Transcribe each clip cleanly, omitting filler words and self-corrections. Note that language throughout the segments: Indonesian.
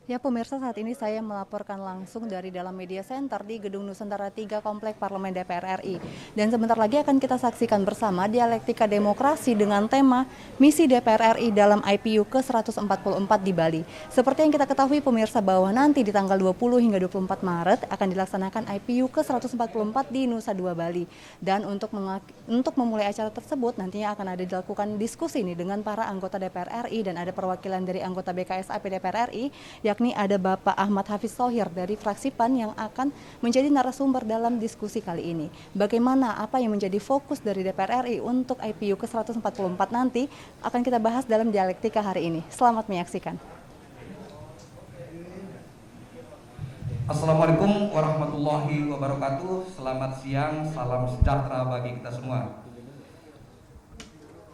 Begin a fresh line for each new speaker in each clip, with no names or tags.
Ya pemirsa, saat ini saya melaporkan langsung dari dalam media center di Gedung Nusantara 3 Komplek Parlemen DPR RI. Dan sebentar lagi akan kita saksikan bersama dialektika demokrasi dengan tema Misi DPR RI dalam IPU ke-144 di Bali. Seperti yang kita ketahui pemirsa bahwa nanti di tanggal 20 hingga 24 Maret akan dilaksanakan IPU ke-144 di Nusa Dua Bali. Dan untuk memulai acara tersebut nantinya akan ada dilakukan diskusi nih dengan para anggota DPR RI dan ada perwakilan dari anggota BKSAP DPR RI, yakni ada Bapak Ahmad Hafiz Thohir dari fraksi PAN yang akan menjadi narasumber dalam diskusi kali ini. Bagaimana apa yang menjadi fokus dari DPR RI untuk IPU ke-144 nanti akan kita bahas dalam dialektika hari ini. Selamat menyaksikan.
Assalamualaikum warahmatullahi wabarakatuh. Selamat siang, salam sejahtera bagi kita semua.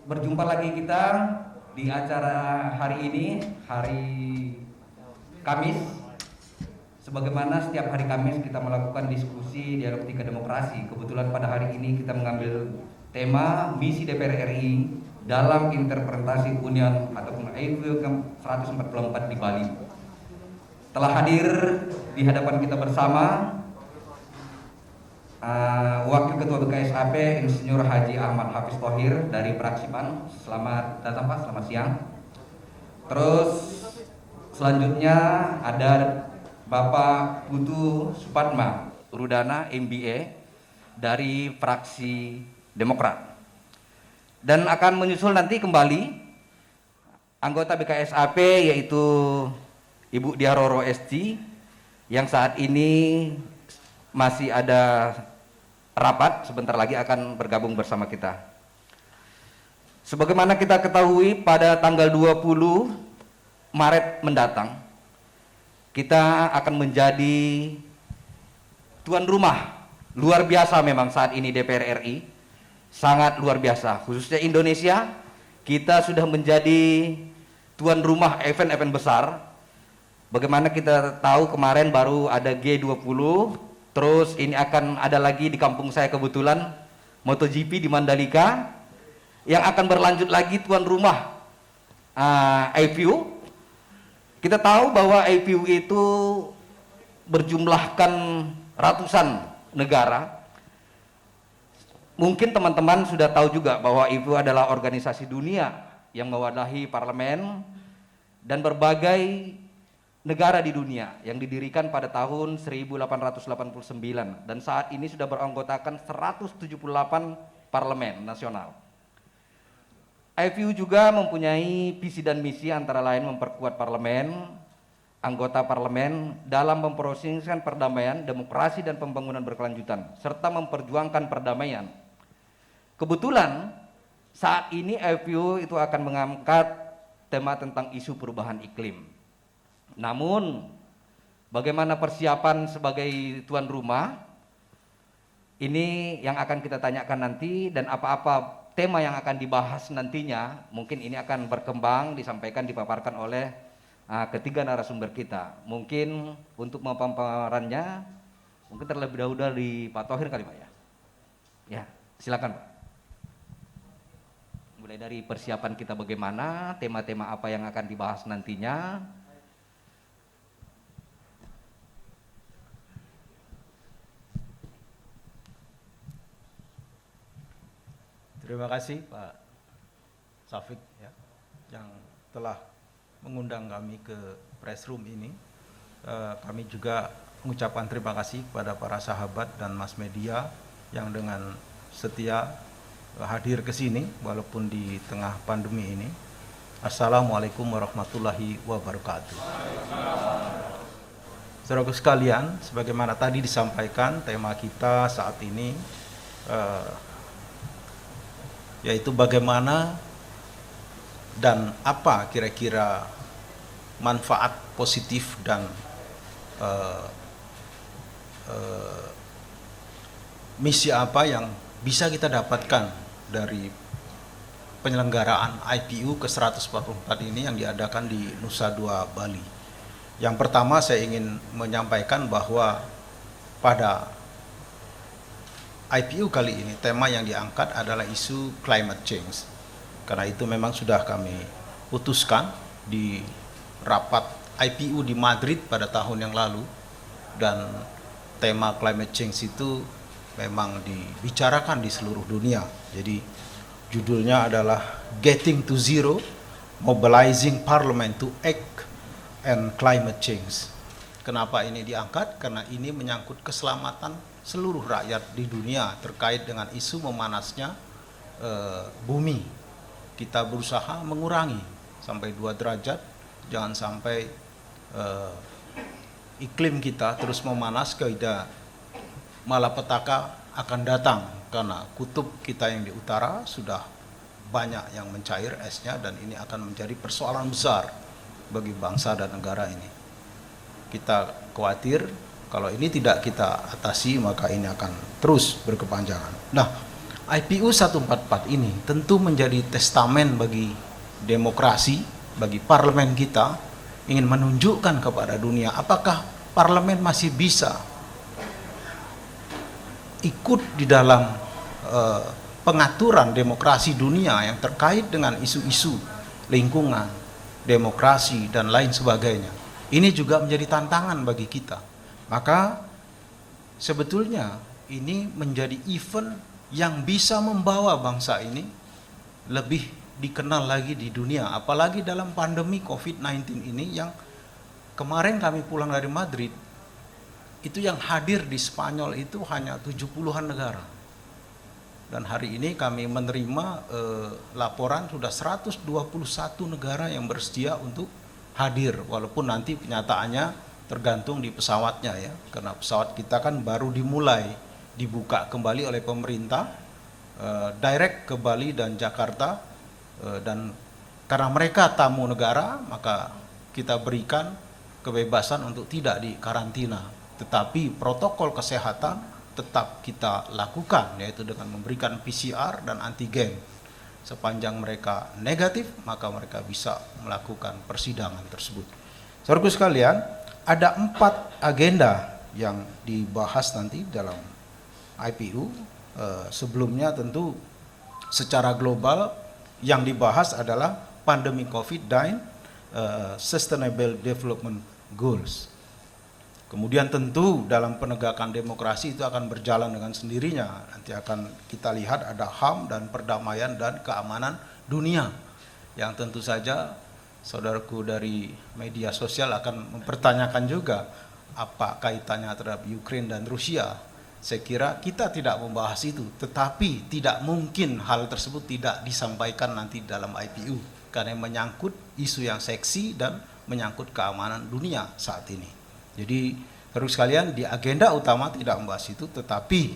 Berjumpa lagi kita di acara hari ini, hari Kamis. Sebagaimana setiap hari Kamis kita melakukan diskusi dialektika demokrasi. Kebetulan pada hari ini kita mengambil tema misi DPR RI dalam interpretasi Union ataupun IPU ke-144 di Bali. Telah hadir di hadapan kita bersama Wakil Ketua BKSAP Insinyur Haji Ahmad Hafiz Thohir dari fraksi PAN. Selamat datang Pak, selamat siang. Terus selanjutnya ada Bapak Putu Supatma Rudana MBA dari fraksi Demokrat. Dan akan menyusul nanti kembali anggota BKSAP yaitu Ibu Diaroro ST yang saat ini masih ada rapat, sebentar lagi akan bergabung bersama kita. Sebagaimana kita ketahui pada tanggal 20 Maret mendatang kita akan menjadi tuan rumah. Luar biasa memang saat ini DPR RI, sangat luar biasa. Khususnya Indonesia, kita sudah menjadi tuan rumah event-event besar. Bagaimana kita tahu kemarin baru ada G20, terus ini akan ada lagi di kampung saya kebetulan MotoGP di Mandalika, yang akan berlanjut lagi tuan rumah IPU. Kita tahu bahwa IPU itu berjumlahkan ratusan negara. Mungkin teman-teman sudah tahu juga bahwa IPU adalah organisasi dunia yang mewadahi parlemen dan berbagai negara di dunia yang didirikan pada tahun 1889 dan saat ini sudah beranggotakan 178 parlemen nasional. IPU juga mempunyai visi dan misi antara lain memperkuat parlemen, anggota parlemen dalam memproseskan perdamaian, demokrasi dan pembangunan berkelanjutan serta memperjuangkan perdamaian. Kebetulan saat ini IPU itu akan mengangkat tema tentang isu perubahan iklim. Namun bagaimana persiapan sebagai tuan rumah ini yang akan kita tanyakan nanti, dan apa-apa tema yang akan dibahas nantinya mungkin ini akan berkembang, disampaikan, dipaparkan oleh ketiga narasumber kita. Mungkin untuk pemaparannya mungkin terlebih dahulu dari Pak Thohir kali Pak ya. Ya, silakan Pak. Mulai dari persiapan kita bagaimana, tema-tema apa yang akan dibahas nantinya.
Terima kasih Pak Safik ya, yang telah mengundang kami ke press room ini. Kami juga mengucapkan terima kasih kepada para sahabat dan mass media yang dengan setia hadir ke sini walaupun di tengah pandemi ini. Assalamualaikum warahmatullahi wabarakatuh. Saudaraku sekalian, sebagaimana tadi disampaikan, tema kita saat ini yaitu bagaimana dan apa kira-kira manfaat positif dan misi apa yang bisa kita dapatkan dari penyelenggaraan IPU ke-144 ini yang diadakan di Nusa Dua Bali. Yang pertama saya ingin menyampaikan bahwa pada IPU kali ini tema yang diangkat adalah isu climate change. Karena itu memang sudah kami putuskan di rapat IPU di Madrid pada tahun yang lalu, dan tema climate change itu memang dibicarakan di seluruh dunia. Jadi judulnya adalah Getting to Zero, Mobilizing Parliament to Act and Climate Change. Kenapa ini diangkat? Karena ini menyangkut keselamatan seluruh rakyat di dunia terkait dengan isu memanasnya bumi. Kita berusaha mengurangi sampai 2 derajat, jangan sampai iklim kita terus memanas, kaidah malapetaka akan datang karena kutub kita yang di utara sudah banyak yang mencair esnya, dan ini akan menjadi persoalan besar bagi bangsa dan negara ini. Kita khawatir kalau ini tidak kita atasi maka ini akan terus berkepanjangan. Nah, IPU 144 ini tentu menjadi testamen bagi demokrasi, bagi parlemen kita, ingin menunjukkan kepada dunia apakah parlemen masih bisa ikut di dalam pengaturan demokrasi dunia yang terkait dengan isu-isu lingkungan, demokrasi, dan lain sebagainya. Ini juga menjadi tantangan bagi kita. Maka sebetulnya ini menjadi event yang bisa membawa bangsa ini lebih dikenal lagi di dunia. Apalagi dalam pandemi COVID-19 ini, yang kemarin kami pulang dari Madrid, itu yang hadir di Spanyol itu hanya 70-an negara. Dan hari ini kami menerima laporan sudah 121 negara yang bersedia untuk hadir, walaupun nanti kenyataannya tergantung di pesawatnya ya, karena pesawat kita kan baru dimulai dibuka kembali oleh pemerintah direct ke Bali dan Jakarta, dan karena mereka tamu negara maka kita berikan kebebasan untuk tidak dikarantina, tetapi protokol kesehatan tetap kita lakukan, yaitu dengan memberikan PCR dan antigen. Sepanjang mereka negatif, maka mereka bisa melakukan persidangan tersebut. Saudaraku sekalian, ada 4 agenda yang dibahas nanti dalam IPU. Sebelumnya tentu secara global yang dibahas adalah pandemi COVID dan Sustainable Development Goals. Kemudian tentu dalam penegakan demokrasi itu akan berjalan dengan sendirinya. Nanti akan kita lihat ada HAM dan perdamaian dan keamanan dunia, yang tentu saja saudaraku dari media sosial akan mempertanyakan juga apa kaitannya terhadap Ukraina dan Rusia. Saya kira kita tidak membahas itu, tetapi tidak mungkin hal tersebut tidak disampaikan nanti dalam IPU, karena menyangkut isu yang seksi dan menyangkut keamanan dunia saat ini. Jadi terus sekalian, di agenda utama tidak membahas itu, tetapi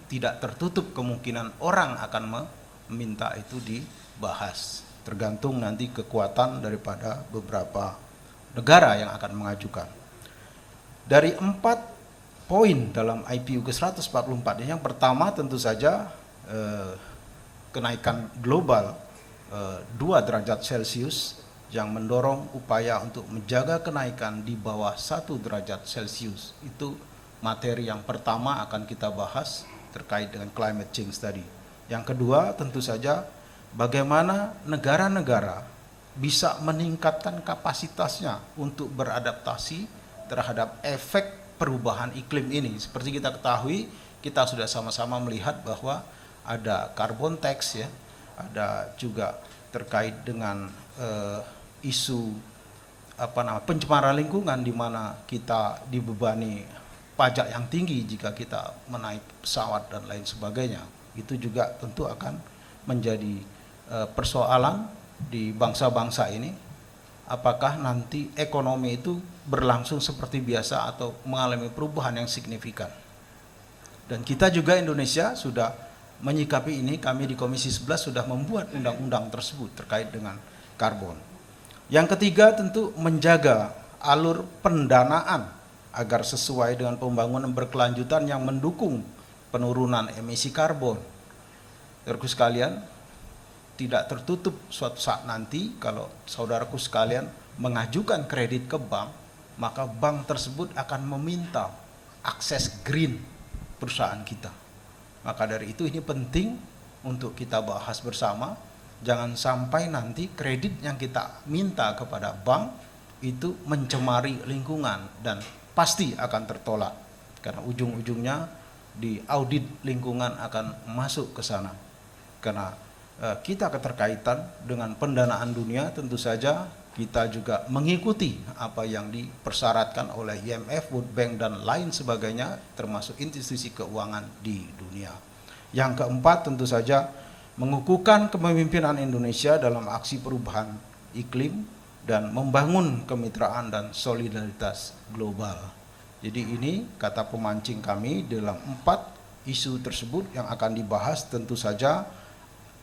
tidak tertutup kemungkinan orang akan meminta itu dibahas. Tergantung nanti kekuatan daripada beberapa negara yang akan mengajukan. Dari 4 poin dalam IPU ke-144, yang pertama tentu saja kenaikan global 2 derajat Celcius, yang mendorong upaya untuk menjaga kenaikan di bawah 1 derajat Celcius. Itu materi yang pertama akan kita bahas terkait dengan climate change tadi. Yang kedua tentu saja bagaimana negara-negara bisa meningkatkan kapasitasnya untuk beradaptasi terhadap efek perubahan iklim ini. Seperti kita ketahui, kita sudah sama-sama melihat bahwa ada carbon tax ya, ada juga terkait dengan isu pencemaran lingkungan, di mana kita dibebani pajak yang tinggi jika kita menaik pesawat dan lain sebagainya. Itu juga tentu akan menjadi persoalan di bangsa-bangsa ini. Apakah nanti ekonomi itu berlangsung seperti biasa atau mengalami perubahan yang signifikan. Dan kita juga Indonesia sudah menyikapi ini. Kami di Komisi 11 sudah membuat undang-undang tersebut terkait dengan karbon. Yang ketiga tentu menjaga alur pendanaan agar sesuai dengan pembangunan berkelanjutan yang mendukung penurunan emisi karbon. Saudaraku sekalian, tidak tertutup suatu saat nanti kalau saudaraku sekalian mengajukan kredit ke bank, maka bank tersebut akan meminta akses green perusahaan kita. Maka dari itu ini penting untuk kita bahas bersama. Jangan sampai nanti kredit yang kita minta kepada bank itu mencemari lingkungan dan pasti akan tertolak karena ujung-ujungnya di audit lingkungan akan masuk ke sana. Karena kita keterkaitan dengan pendanaan dunia, tentu saja kita juga mengikuti apa yang dipersyaratkan oleh IMF, World Bank dan lain sebagainya, termasuk institusi keuangan di dunia. Yang keempat tentu saja mengukuhkan kepemimpinan Indonesia dalam aksi perubahan iklim dan membangun kemitraan dan solidaritas global. Jadi ini kata pemancing kami dalam 4 isu tersebut yang akan dibahas. Tentu saja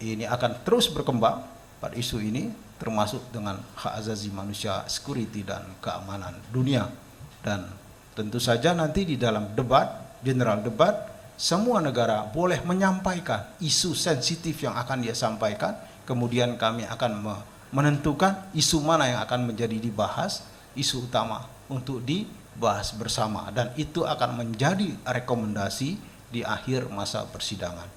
ini akan terus berkembang pada isu ini, termasuk dengan hak asasi manusia, security dan keamanan dunia. Dan tentu saja nanti di dalam debat, general debat, semua negara boleh menyampaikan isu sensitif yang akan dia sampaikan, kemudian kami akan menentukan isu mana yang akan menjadi dibahas, isu utama untuk dibahas bersama, dan itu akan menjadi rekomendasi di akhir masa persidangan.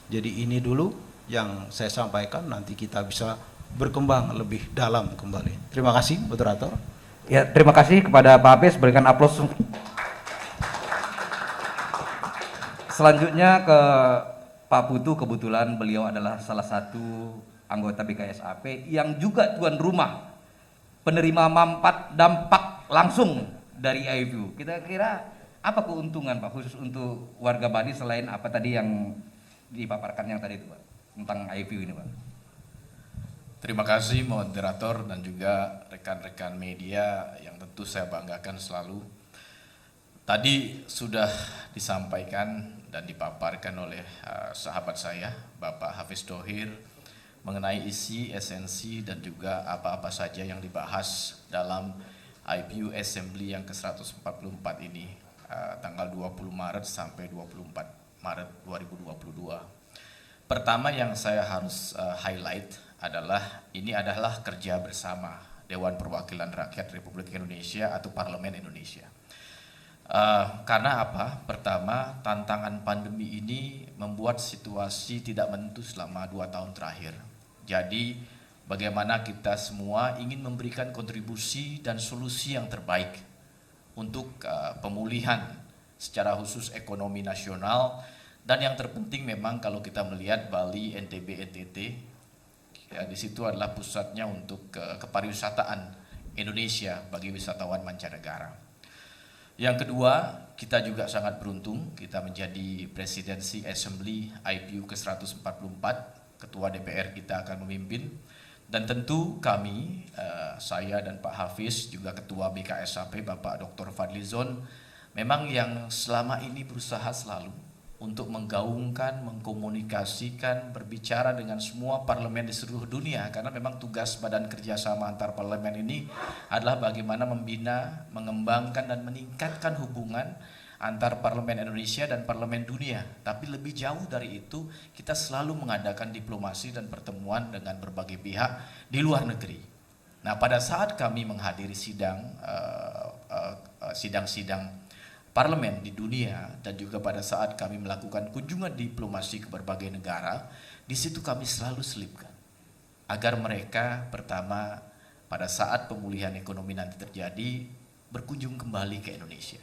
Jadi ini dulu yang saya sampaikan, nanti kita bisa berkembang lebih dalam kembali. Terima kasih, moderator.
Ya, terima kasih kepada Pak Hafiz, berikan aplaus. Selanjutnya ke Pak Putu, kebetulan beliau adalah salah satu anggota BKSAP yang juga tuan rumah penerima manfaat dampak langsung dari IPU. Kita kira apa keuntungan Pak khusus untuk warga Bali selain apa tadi yang dipaparkan yang tadi itu Pak tentang IPU ini Pak?
Terima kasih moderator dan juga rekan-rekan media yang tentu saya banggakan selalu. Tadi sudah disampaikan dan dipaparkan oleh sahabat saya, Bapak Hafiz Dhohir, mengenai isi, esensi, dan juga apa-apa saja yang dibahas dalam IPU Assembly yang ke-144 ini, tanggal 20 Maret sampai 24 Maret 2022. Pertama yang saya harus highlight adalah ini adalah kerja bersama Dewan Perwakilan Rakyat Republik Indonesia atau Parlemen Indonesia. Karena apa? Pertama, tantangan pandemi ini membuat situasi tidak menentu selama 2 tahun terakhir. Jadi bagaimana kita semua ingin memberikan kontribusi dan solusi yang terbaik untuk pemulihan secara khusus ekonomi nasional, dan yang terpenting memang kalau kita melihat Bali, NTB, NTT, ya, di situ adalah pusatnya untuk kepariwisataan Indonesia bagi wisatawan mancanegara. Yang kedua, kita juga sangat beruntung kita menjadi presidensi Assembly IPU ke-144, ketua DPR kita akan memimpin, dan tentu kami, saya dan Pak Hafiz, juga ketua BKSAP Bapak Dr. Fadlizon, memang yang selama ini berusaha selalu untuk menggaungkan, mengkomunikasikan, berbicara dengan semua parlemen di seluruh dunia, karena memang tugas Badan Kerjasama Antar Parlemen ini adalah bagaimana membina, mengembangkan dan meningkatkan hubungan antar parlemen Indonesia dan parlemen dunia. Tapi lebih jauh dari itu, kita selalu mengadakan diplomasi dan pertemuan dengan berbagai pihak di luar negeri. Nah, pada saat kami menghadiri sidang-sidang parlemen di dunia, dan juga pada saat kami melakukan kunjungan diplomasi ke berbagai negara, di situ kami selalu selipkan agar mereka pertama pada saat pemulihan ekonomi nanti terjadi berkunjung kembali ke Indonesia,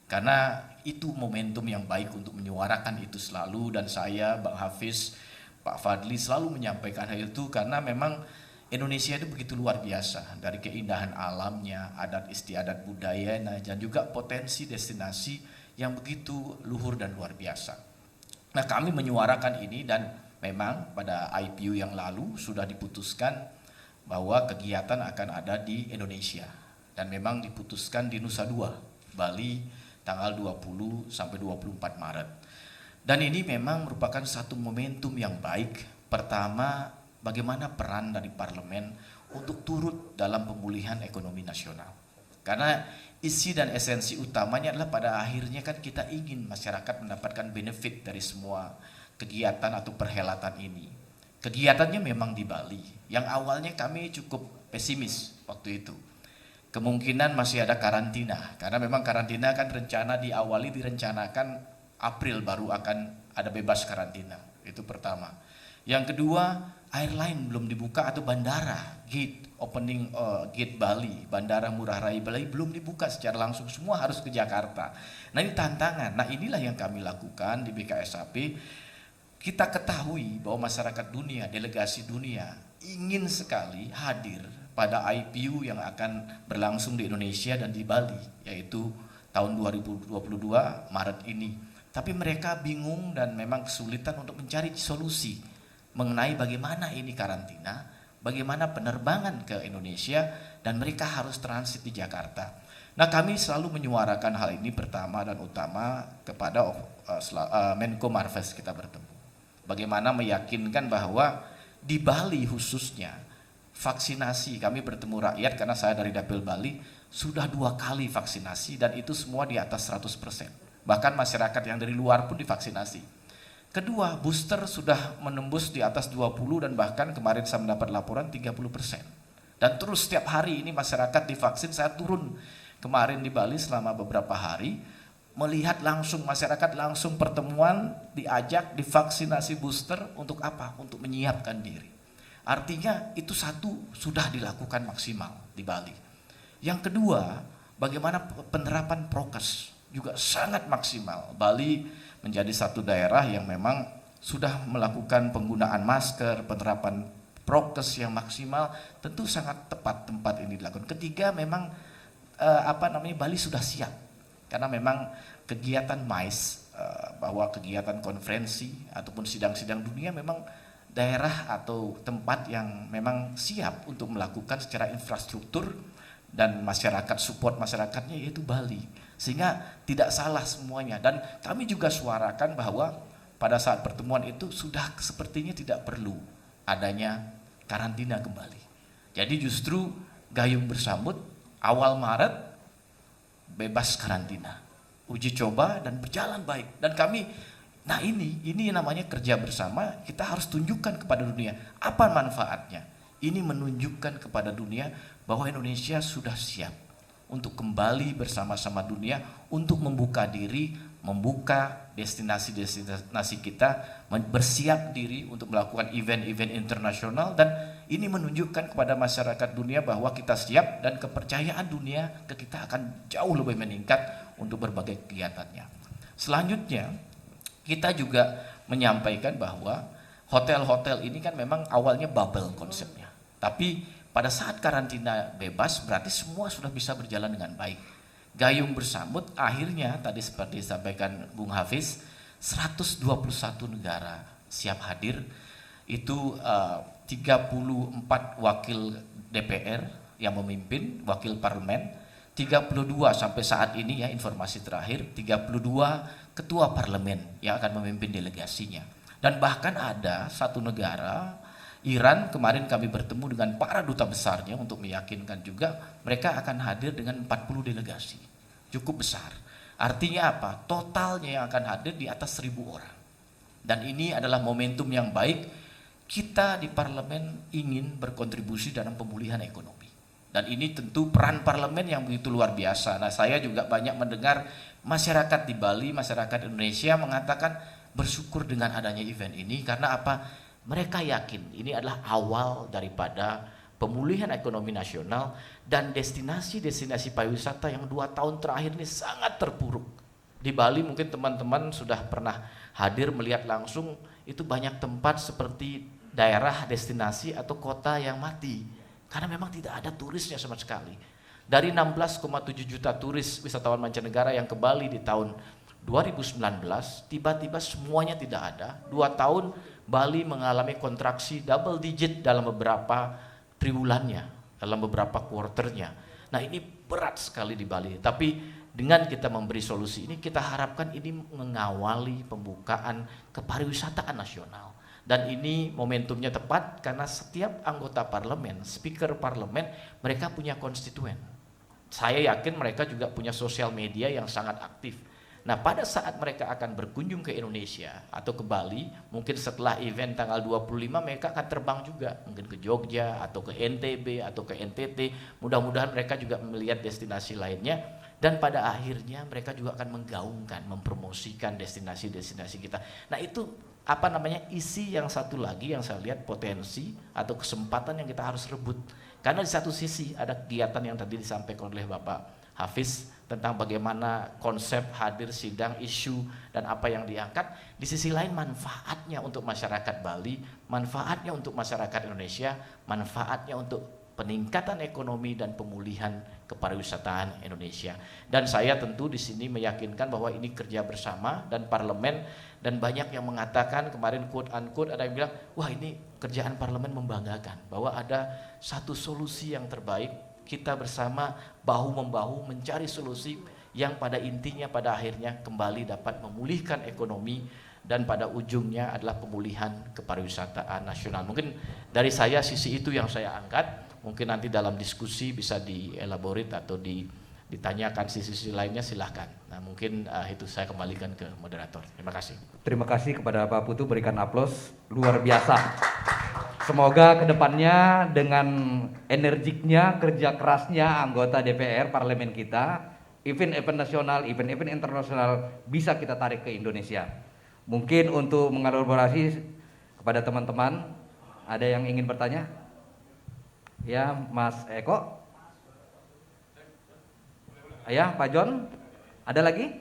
karena itu momentum yang baik untuk menyuarakan itu selalu. Dan saya, Bang Hafiz, Pak Fadli selalu menyampaikan hal itu karena memang Indonesia itu begitu luar biasa, dari keindahan alamnya, adat istiadat budayanya, dan juga potensi destinasi yang begitu luhur dan luar biasa. Nah, kami menyuarakan ini, dan memang pada IPU yang lalu sudah diputuskan bahwa kegiatan akan ada di Indonesia, dan memang diputuskan di Nusa Dua, Bali, tanggal 20 sampai 24 Maret. Dan ini memang merupakan satu momentum yang baik. Pertama, bagaimana peran dari parlemen untuk turut dalam pemulihan ekonomi nasional. Karena isi dan esensi utamanya adalah pada akhirnya kan kita ingin masyarakat mendapatkan benefit dari semua kegiatan atau perhelatan ini. Kegiatannya memang di Bali, yang awalnya kami cukup pesimis waktu itu. Kemungkinan masih ada karantina, karena memang karantina kan direncanakan April baru akan ada bebas karantina. Itu pertama. Yang kedua, airline belum dibuka atau bandara, gate Bali, Bandara Ngurah Rai Bali belum dibuka secara langsung, semua harus ke Jakarta. Nah ini tantangan, nah inilah yang kami lakukan di BKSAP. Kita ketahui bahwa masyarakat dunia, delegasi dunia ingin sekali hadir pada IPU yang akan berlangsung di Indonesia dan di Bali, yaitu tahun 2022 Maret ini. Tapi mereka bingung dan memang kesulitan untuk mencari solusi mengenai bagaimana ini karantina, bagaimana penerbangan ke Indonesia, dan mereka harus transit di Jakarta. Nah kami selalu menyuarakan hal ini pertama dan utama kepada Menko Marves kita bertemu. Bagaimana meyakinkan bahwa di Bali khususnya vaksinasi, kami bertemu rakyat karena saya dari Dapil Bali, sudah 2 kali vaksinasi dan itu semua di atas 100%. Bahkan masyarakat yang dari luar pun divaksinasi. Kedua, booster sudah menembus di atas 20 dan bahkan kemarin saya mendapat laporan 30%. Dan terus setiap hari ini masyarakat divaksin, saya turun kemarin di Bali selama beberapa hari, melihat langsung masyarakat langsung pertemuan, diajak divaksinasi booster untuk apa? Untuk menyiapkan diri. Artinya itu satu sudah dilakukan maksimal di Bali. Yang kedua, bagaimana penerapan prokes juga sangat maksimal. Bali menjadi satu daerah yang memang sudah melakukan penggunaan masker, penerapan prokes yang maksimal, tentu sangat tepat tempat ini dilakukan. Ketiga, memang Bali sudah siap karena memang kegiatan MICE, bahwa kegiatan konferensi ataupun sidang-sidang dunia memang daerah atau tempat yang memang siap untuk melakukan secara infrastruktur dan masyarakat, support masyarakatnya yaitu Bali. Sehingga tidak salah semuanya, dan kami juga suarakan bahwa pada saat pertemuan itu sudah sepertinya tidak perlu adanya karantina kembali. Jadi justru gayung bersambut awal Maret bebas karantina, uji coba dan berjalan baik. Dan kami, nah ini namanya kerja bersama, kita harus tunjukkan kepada dunia apa manfaatnya. Ini menunjukkan kepada dunia bahwa Indonesia sudah siap untuk kembali bersama-sama dunia untuk membuka diri, membuka destinasi-destinasi kita, bersiap diri untuk melakukan event-event internasional, dan ini menunjukkan kepada masyarakat dunia bahwa kita siap dan kepercayaan dunia ke kita akan jauh lebih meningkat untuk berbagai kegiatannya. Selanjutnya, kita juga menyampaikan bahwa hotel-hotel ini kan memang awalnya bubble konsepnya, tapi pada saat karantina bebas berarti semua sudah bisa berjalan dengan baik. Gayung bersambut akhirnya tadi seperti disampaikan Bung Hafiz, 121 negara siap hadir. Itu 34 wakil DPR yang memimpin, wakil parlemen, 32 sampai saat ini ya informasi terakhir, 32 ketua parlemen yang akan memimpin delegasinya. Dan bahkan ada satu negara, Iran, kemarin kami bertemu dengan para duta besarnya untuk meyakinkan juga mereka akan hadir dengan 40 delegasi. Cukup besar. Artinya apa? Totalnya yang akan hadir di atas 1.000 orang. Dan ini adalah momentum yang baik. Kita di parlemen ingin berkontribusi dalam pemulihan ekonomi. Dan ini tentu peran parlemen yang begitu luar biasa. Nah, saya juga banyak mendengar masyarakat di Bali, masyarakat Indonesia mengatakan bersyukur dengan adanya event ini karena apa? Mereka yakin ini adalah awal daripada pemulihan ekonomi nasional dan destinasi-destinasi pariwisata yang 2 tahun terakhir ini sangat terpuruk. Di Bali mungkin teman-teman sudah pernah hadir melihat langsung, itu banyak tempat seperti daerah destinasi atau kota yang mati karena memang tidak ada turisnya sama sekali. Dari 16,7 juta turis wisatawan mancanegara yang ke Bali di tahun 2019, tiba-tiba semuanya tidak ada. 2 tahun Bali mengalami kontraksi double digit dalam beberapa triwulannya, dalam beberapa kuarternya. Nah ini berat sekali di Bali, tapi dengan kita memberi solusi ini, kita harapkan ini mengawali pembukaan kepariwisataan nasional. Dan ini momentumnya tepat karena setiap anggota parlemen, speaker parlemen, mereka punya konstituen. Saya yakin mereka juga punya sosial media yang sangat aktif. Nah pada saat mereka akan berkunjung ke Indonesia atau ke Bali, mungkin setelah event tanggal 25 mereka akan terbang juga, mungkin ke Jogja atau ke NTB atau ke NTT, mudah-mudahan mereka juga melihat destinasi lainnya, dan pada akhirnya mereka juga akan menggaungkan, mempromosikan destinasi-destinasi kita. Nah itu
isi yang satu lagi yang saya lihat potensi atau kesempatan yang kita harus rebut. Karena di satu sisi ada kegiatan yang tadi disampaikan oleh Bapak Hafiz tentang bagaimana konsep hadir sidang isu dan apa yang diangkat. Di sisi lain manfaatnya untuk masyarakat Bali, manfaatnya untuk masyarakat Indonesia, manfaatnya untuk peningkatan ekonomi dan pemulihan kepariwisataan Indonesia. Dan saya tentu di sini meyakinkan bahwa ini kerja bersama dan parlemen, dan banyak yang mengatakan kemarin quote unquote ada yang bilang, wah ini kerjaan parlemen membanggakan bahwa ada satu solusi yang terbaik, kita bersama bahu-membahu mencari solusi yang pada intinya pada akhirnya kembali dapat memulihkan ekonomi dan pada ujungnya adalah pemulihan kepariwisataan nasional. Mungkin dari saya sisi itu yang saya angkat. Mungkin nanti dalam diskusi bisa dielaborate atau ditanyakan sisi-sisi lainnya, silahkan. Nah mungkin itu saya kembalikan ke moderator. Terima kasih.
Terima kasih kepada Pak Putu, berikan aplaus, luar biasa. Semoga kedepannya dengan energiknya, kerja kerasnya anggota DPR parlemen kita, event-event nasional, event-event internasional bisa kita tarik ke Indonesia. Mungkin untuk mengelaborasi kepada teman-teman, ada yang ingin bertanya? Ya, Mas Eko. Ya, Pak John. Ada lagi?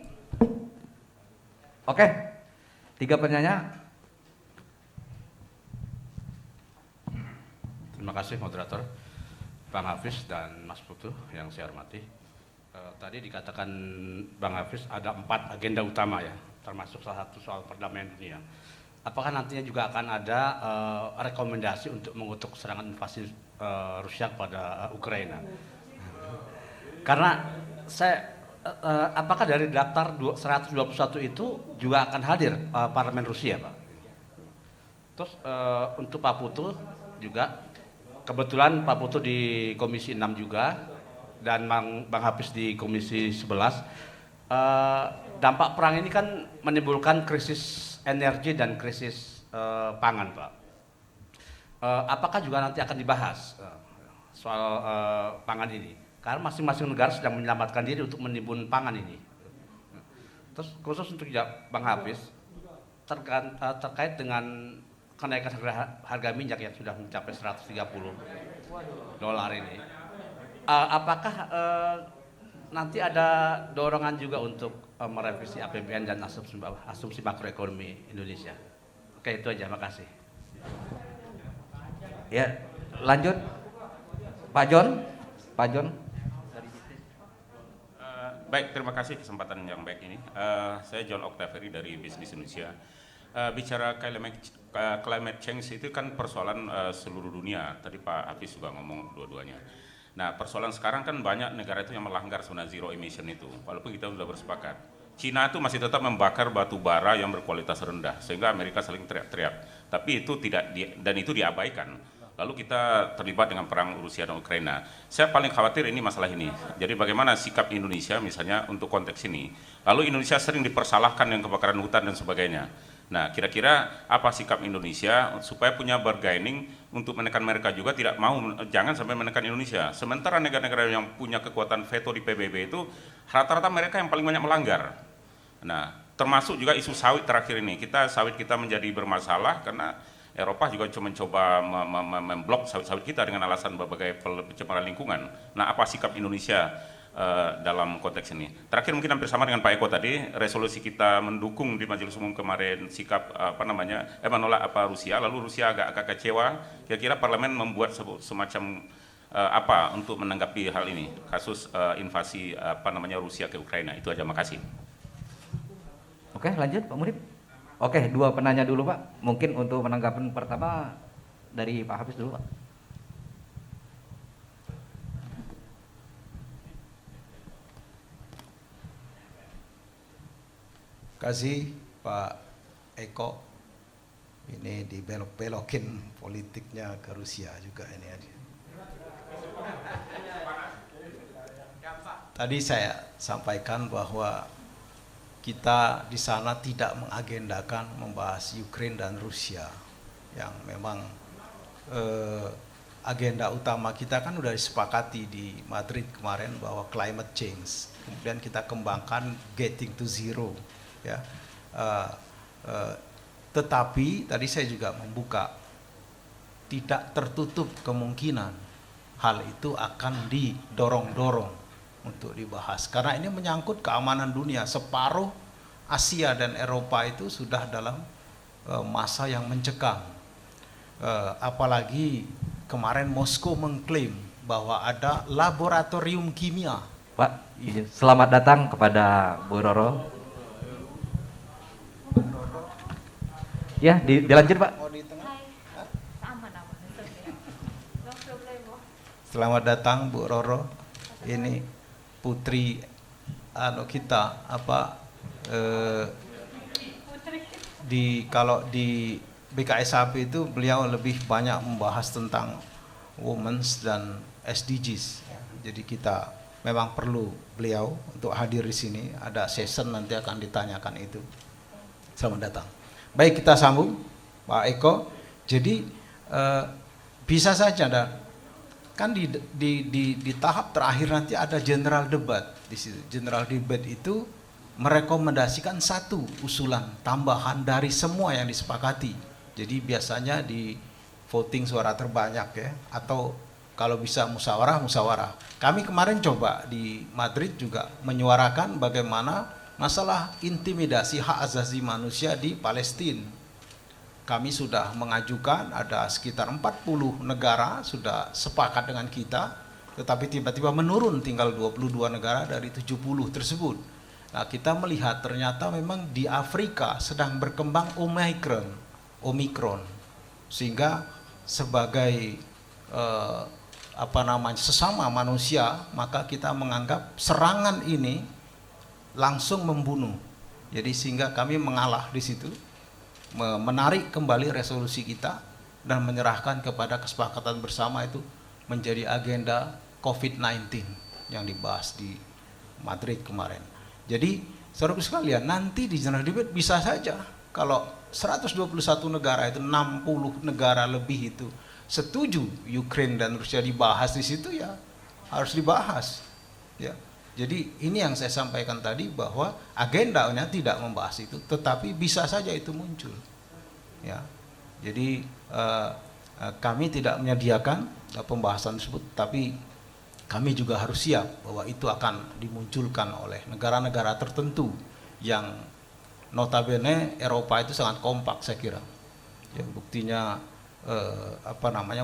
Oke. 3 penanya.
Terima kasih moderator, Bang Hafiz dan Mas Putu yang saya hormati. Tadi dikatakan Bang Hafiz ada 4 agenda utama ya, termasuk salah satu soal perdamaian dunia. Apakah nantinya juga akan ada rekomendasi untuk mengutuk serangan invasi Rusia kepada Ukraina? Karena apakah dari daftar 121 itu juga akan hadir parlemen Rusia, Pak? Terus untuk Pak Putu juga, kebetulan Pak Putu di Komisi 6 juga dan Bang Hafiz di Komisi 11. Dampak perang ini kan menimbulkan krisis energi dan krisis pangan, Pak. Apakah juga nanti akan dibahas soal pangan ini? Karena masing-masing negara sedang menyelamatkan diri untuk menimbun pangan ini. Terus khusus untuk Bang Hafiz, terkait dengan kenaikan harga minyak yang sudah mencapai $130 ini, apakah nanti ada dorongan juga untuk merevisi APBN dan asumsi makroekonomi Indonesia? Oke, itu aja, makasih.
Ya, lanjut. Pak John.
Baik, terima kasih kesempatan yang baik ini. Saya John Octaveri dari Bisnis Indonesia. Bicara climate change itu kan persoalan seluruh dunia. Tadi Pak Hafiz juga ngomong dua-duanya. Nah, persoalan sekarang kan banyak negara itu yang melanggar zona zero emission itu, walaupun kita sudah bersepakat. Cina itu masih tetap membakar batu bara yang berkualitas rendah, sehingga Amerika saling teriak-teriak. Tapi itu itu diabaikan. Lalu kita terlibat dengan perang Rusia dan Ukraina. Saya paling khawatir ini masalah ini. Jadi bagaimana sikap Indonesia misalnya untuk konteks ini. Lalu Indonesia sering dipersalahkan dengan kebakaran hutan dan sebagainya. Nah, kira-kira apa sikap Indonesia supaya punya bargaining untuk menekan mereka juga tidak mau, jangan sampai menekan Indonesia. Sementara negara-negara yang punya kekuatan veto di PBB itu rata-rata mereka yang paling banyak melanggar. Nah, termasuk juga isu sawit terakhir ini. Sawit kita menjadi bermasalah karena Eropa juga cuma mencoba memblok sawit kita dengan alasan berbagai pencemaran lingkungan. Nah, apa sikap Indonesia dalam konteks ini? Terakhir mungkin hampir sama dengan Pak Eko tadi, resolusi kita mendukung di Majelis Umum kemarin sikap menolak Rusia, lalu Rusia agak kecewa. Kira-kira parlemen membuat semacam apa untuk menanggapi hal ini, kasus invasi Rusia ke Ukraina. Itu aja, makasih.
Oke, lanjut Pak Mudib. Oke, 2 penanya dulu Pak. Mungkin untuk menanggapan pertama dari Pak Hafiz dulu Pak.
Kasih Pak Eko. Ini dibelok-belokin politiknya ke Rusia juga ini aja. Tadi saya sampaikan bahwa kita di sana tidak mengagendakan membahas Ukraina dan Rusia, yang memang agenda utama kita kan udah disepakati di Madrid kemarin bahwa climate change, kemudian kita kembangkan getting to zero, ya. Tetapi tadi saya juga membuka, tidak tertutup kemungkinan hal itu akan didorong-dorong untuk dibahas. Karena ini menyangkut keamanan dunia. Separuh Asia dan Eropa itu sudah dalam masa yang mencekam. Apalagi kemarin Moskow mengklaim bahwa ada laboratorium kimia.
Pak, izin selamat datang kepada Bu Roro. Ya, dilanjut Pak.
Selamat datang Bu Roro. Ini putri kita kalau di BKSAP itu beliau lebih banyak membahas tentang women's dan SDGs. Jadi kita memang perlu beliau untuk hadir di sini. Ada session nanti akan ditanyakan itu. Selamat datang. Baik, kita sambung Pak Eko. Jadi bisa saja kan di tahap terakhir nanti ada general debat di situ. General debat itu merekomendasikan satu usulan tambahan dari semua yang disepakati. Jadi biasanya di voting suara terbanyak ya, atau kalau bisa musyawarah. Kami kemarin coba di Madrid juga menyuarakan bagaimana masalah intimidasi hak asasi manusia di Palestina. Kami sudah mengajukan, ada sekitar 40 negara sudah sepakat dengan kita, tetapi tiba-tiba menurun tinggal 22 negara dari 70 tersebut. Nah, kita melihat ternyata memang di Afrika sedang berkembang Omikron, sehingga sebagai sesama manusia, maka kita menganggap serangan ini langsung membunuh. Jadi sehingga kami mengalah di situ, menarik kembali resolusi kita dan menyerahkan kepada kesepakatan bersama itu menjadi agenda COVID-19 yang dibahas di Madrid kemarin. Jadi saudara sekalian, nanti di general debate bisa saja kalau 121 negara itu 60 negara lebih itu setuju Ukraine dan Rusia dibahas di situ, ya harus dibahas. Ya. Jadi ini yang saya sampaikan tadi, bahwa agendanya tidak membahas itu, tetapi bisa saja itu muncul. Ya, jadi kami tidak menyediakan pembahasan tersebut, tapi kami juga harus siap bahwa itu akan dimunculkan oleh negara-negara tertentu yang notabene Eropa itu sangat kompak saya kira. Ya, buktinya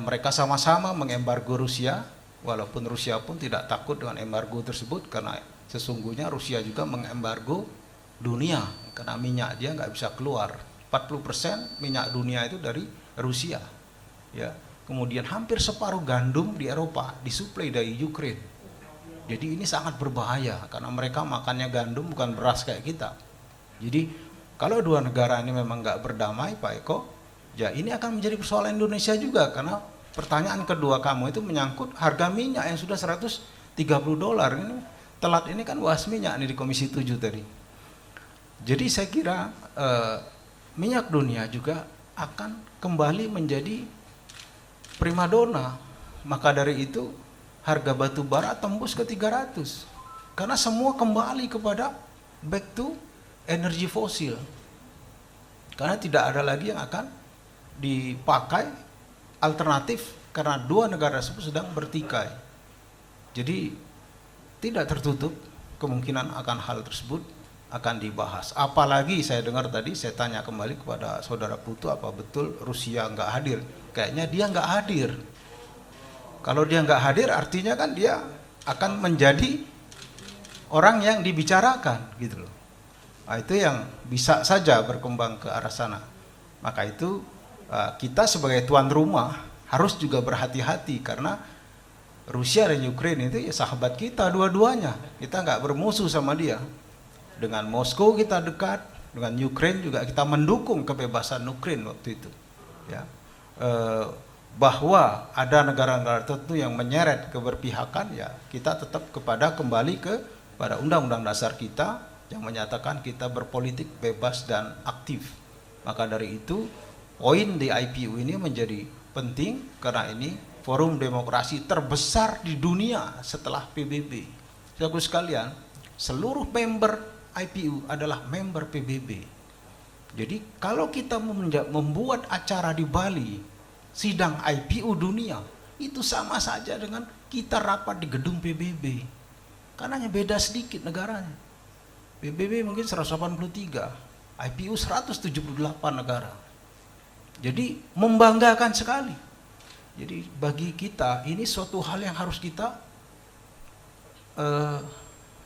mereka sama-sama mengembargo Rusia. Walaupun Rusia pun tidak takut dengan embargo tersebut, karena sesungguhnya Rusia juga mengembargo dunia, karena minyak dia nggak bisa keluar. 40% minyak dunia itu dari Rusia. Ya, kemudian hampir separuh gandum di Eropa disuplai dari Ukraine. Jadi ini sangat berbahaya, karena mereka makannya gandum bukan beras kayak kita. Jadi kalau dua negara ini memang nggak berdamai, Pak Eko, ya ini akan menjadi persoalan Indonesia juga, karena pertanyaan kedua kamu itu menyangkut harga minyak yang sudah $130. Ini telat ini kan bahas minyak nih di Komisi 7 tadi. Jadi saya kira minyak dunia juga akan kembali menjadi primadona. Maka dari itu harga batu bara tembus ke 300. Karena semua kembali kepada back to energi fosil. Karena tidak ada lagi yang akan dipakai alternatif, karena dua negara tersebut sedang bertikai. Jadi tidak tertutup kemungkinan akan hal tersebut akan dibahas. Apalagi saya dengar tadi, saya tanya kembali kepada saudara Putu, apa betul Rusia nggak hadir? Kayaknya dia nggak hadir. Kalau dia nggak hadir, artinya kan dia akan menjadi orang yang dibicarakan gitu loh. Nah, itu yang bisa saja berkembang ke arah sana. Maka itu kita sebagai tuan rumah harus juga berhati-hati, karena Rusia dan Ukraina itu ya sahabat kita dua-duanya. Kita nggak bermusuh sama dia. Dengan Moskow kita dekat, dengan Ukraina juga kita mendukung kebebasan Ukraina waktu itu. Ya, bahwa ada negara-negara tertentu yang menyeret keberpihakan, ya kita tetap kembali kepada Undang-Undang Dasar kita yang menyatakan kita berpolitik bebas dan aktif. Maka dari itu poin di IPU ini menjadi penting, karena ini forum demokrasi terbesar di dunia setelah PBB. Saudara sekalian, seluruh member IPU adalah member PBB. Jadi kalau kita membuat acara di Bali, sidang IPO dunia, itu sama saja dengan kita rapat di gedung PBB. Karena hanya beda sedikit negaranya. PBB mungkin 183, IPO 178 negara. Jadi membanggakan sekali. Jadi bagi kita ini suatu hal yang harus kita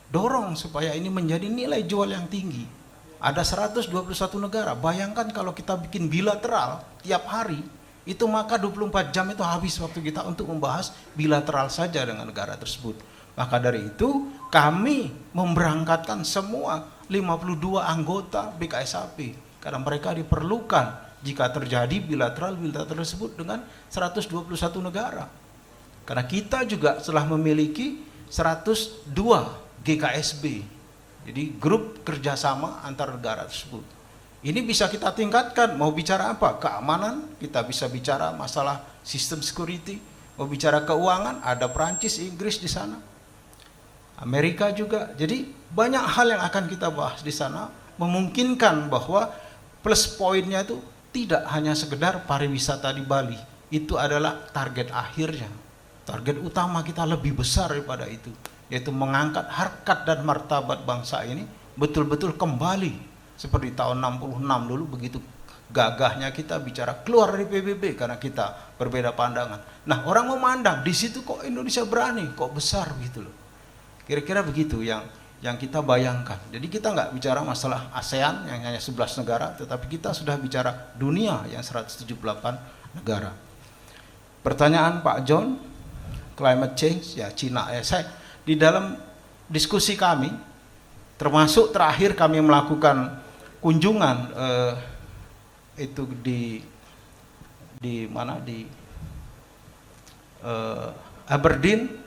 dorong supaya ini menjadi nilai jual yang tinggi. Ada 121 negara. Bayangkan kalau kita bikin bilateral tiap hari, itu maka 24 jam itu habis waktu kita untuk membahas bilateral saja dengan negara tersebut. Maka dari itu kami memberangkatkan semua 52 anggota BKSAP karena mereka diperlukan jika terjadi bilateral tersebut dengan 121 negara. Karena kita juga telah memiliki 102 GKSB. Jadi grup kerjasama antar negara tersebut. Ini bisa kita tingkatkan, mau bicara apa? Keamanan, kita bisa bicara masalah sistem security, mau bicara keuangan, ada Perancis, Inggris di sana. Amerika juga. Jadi banyak hal yang akan kita bahas di sana, memungkinkan bahwa plus poinnya itu tidak hanya sekedar pariwisata di Bali. Itu adalah target akhirnya. Target utama kita lebih besar daripada itu, yaitu mengangkat harkat dan martabat bangsa ini betul-betul kembali seperti tahun 66 dulu, begitu gagahnya kita bicara keluar dari PBB karena kita berbeda pandangan. Nah, orang memandang di situ kok Indonesia berani, kok besar gitu loh. Kira-kira begitu yang kita bayangkan. Jadi kita nggak bicara masalah ASEAN yang hanya 11 negara, tetapi kita sudah bicara dunia yang 178 negara. Pertanyaan Pak John, climate change, ya Cina. Saya di dalam diskusi kami, termasuk terakhir kami melakukan kunjungan itu di mana, di Aberdeen,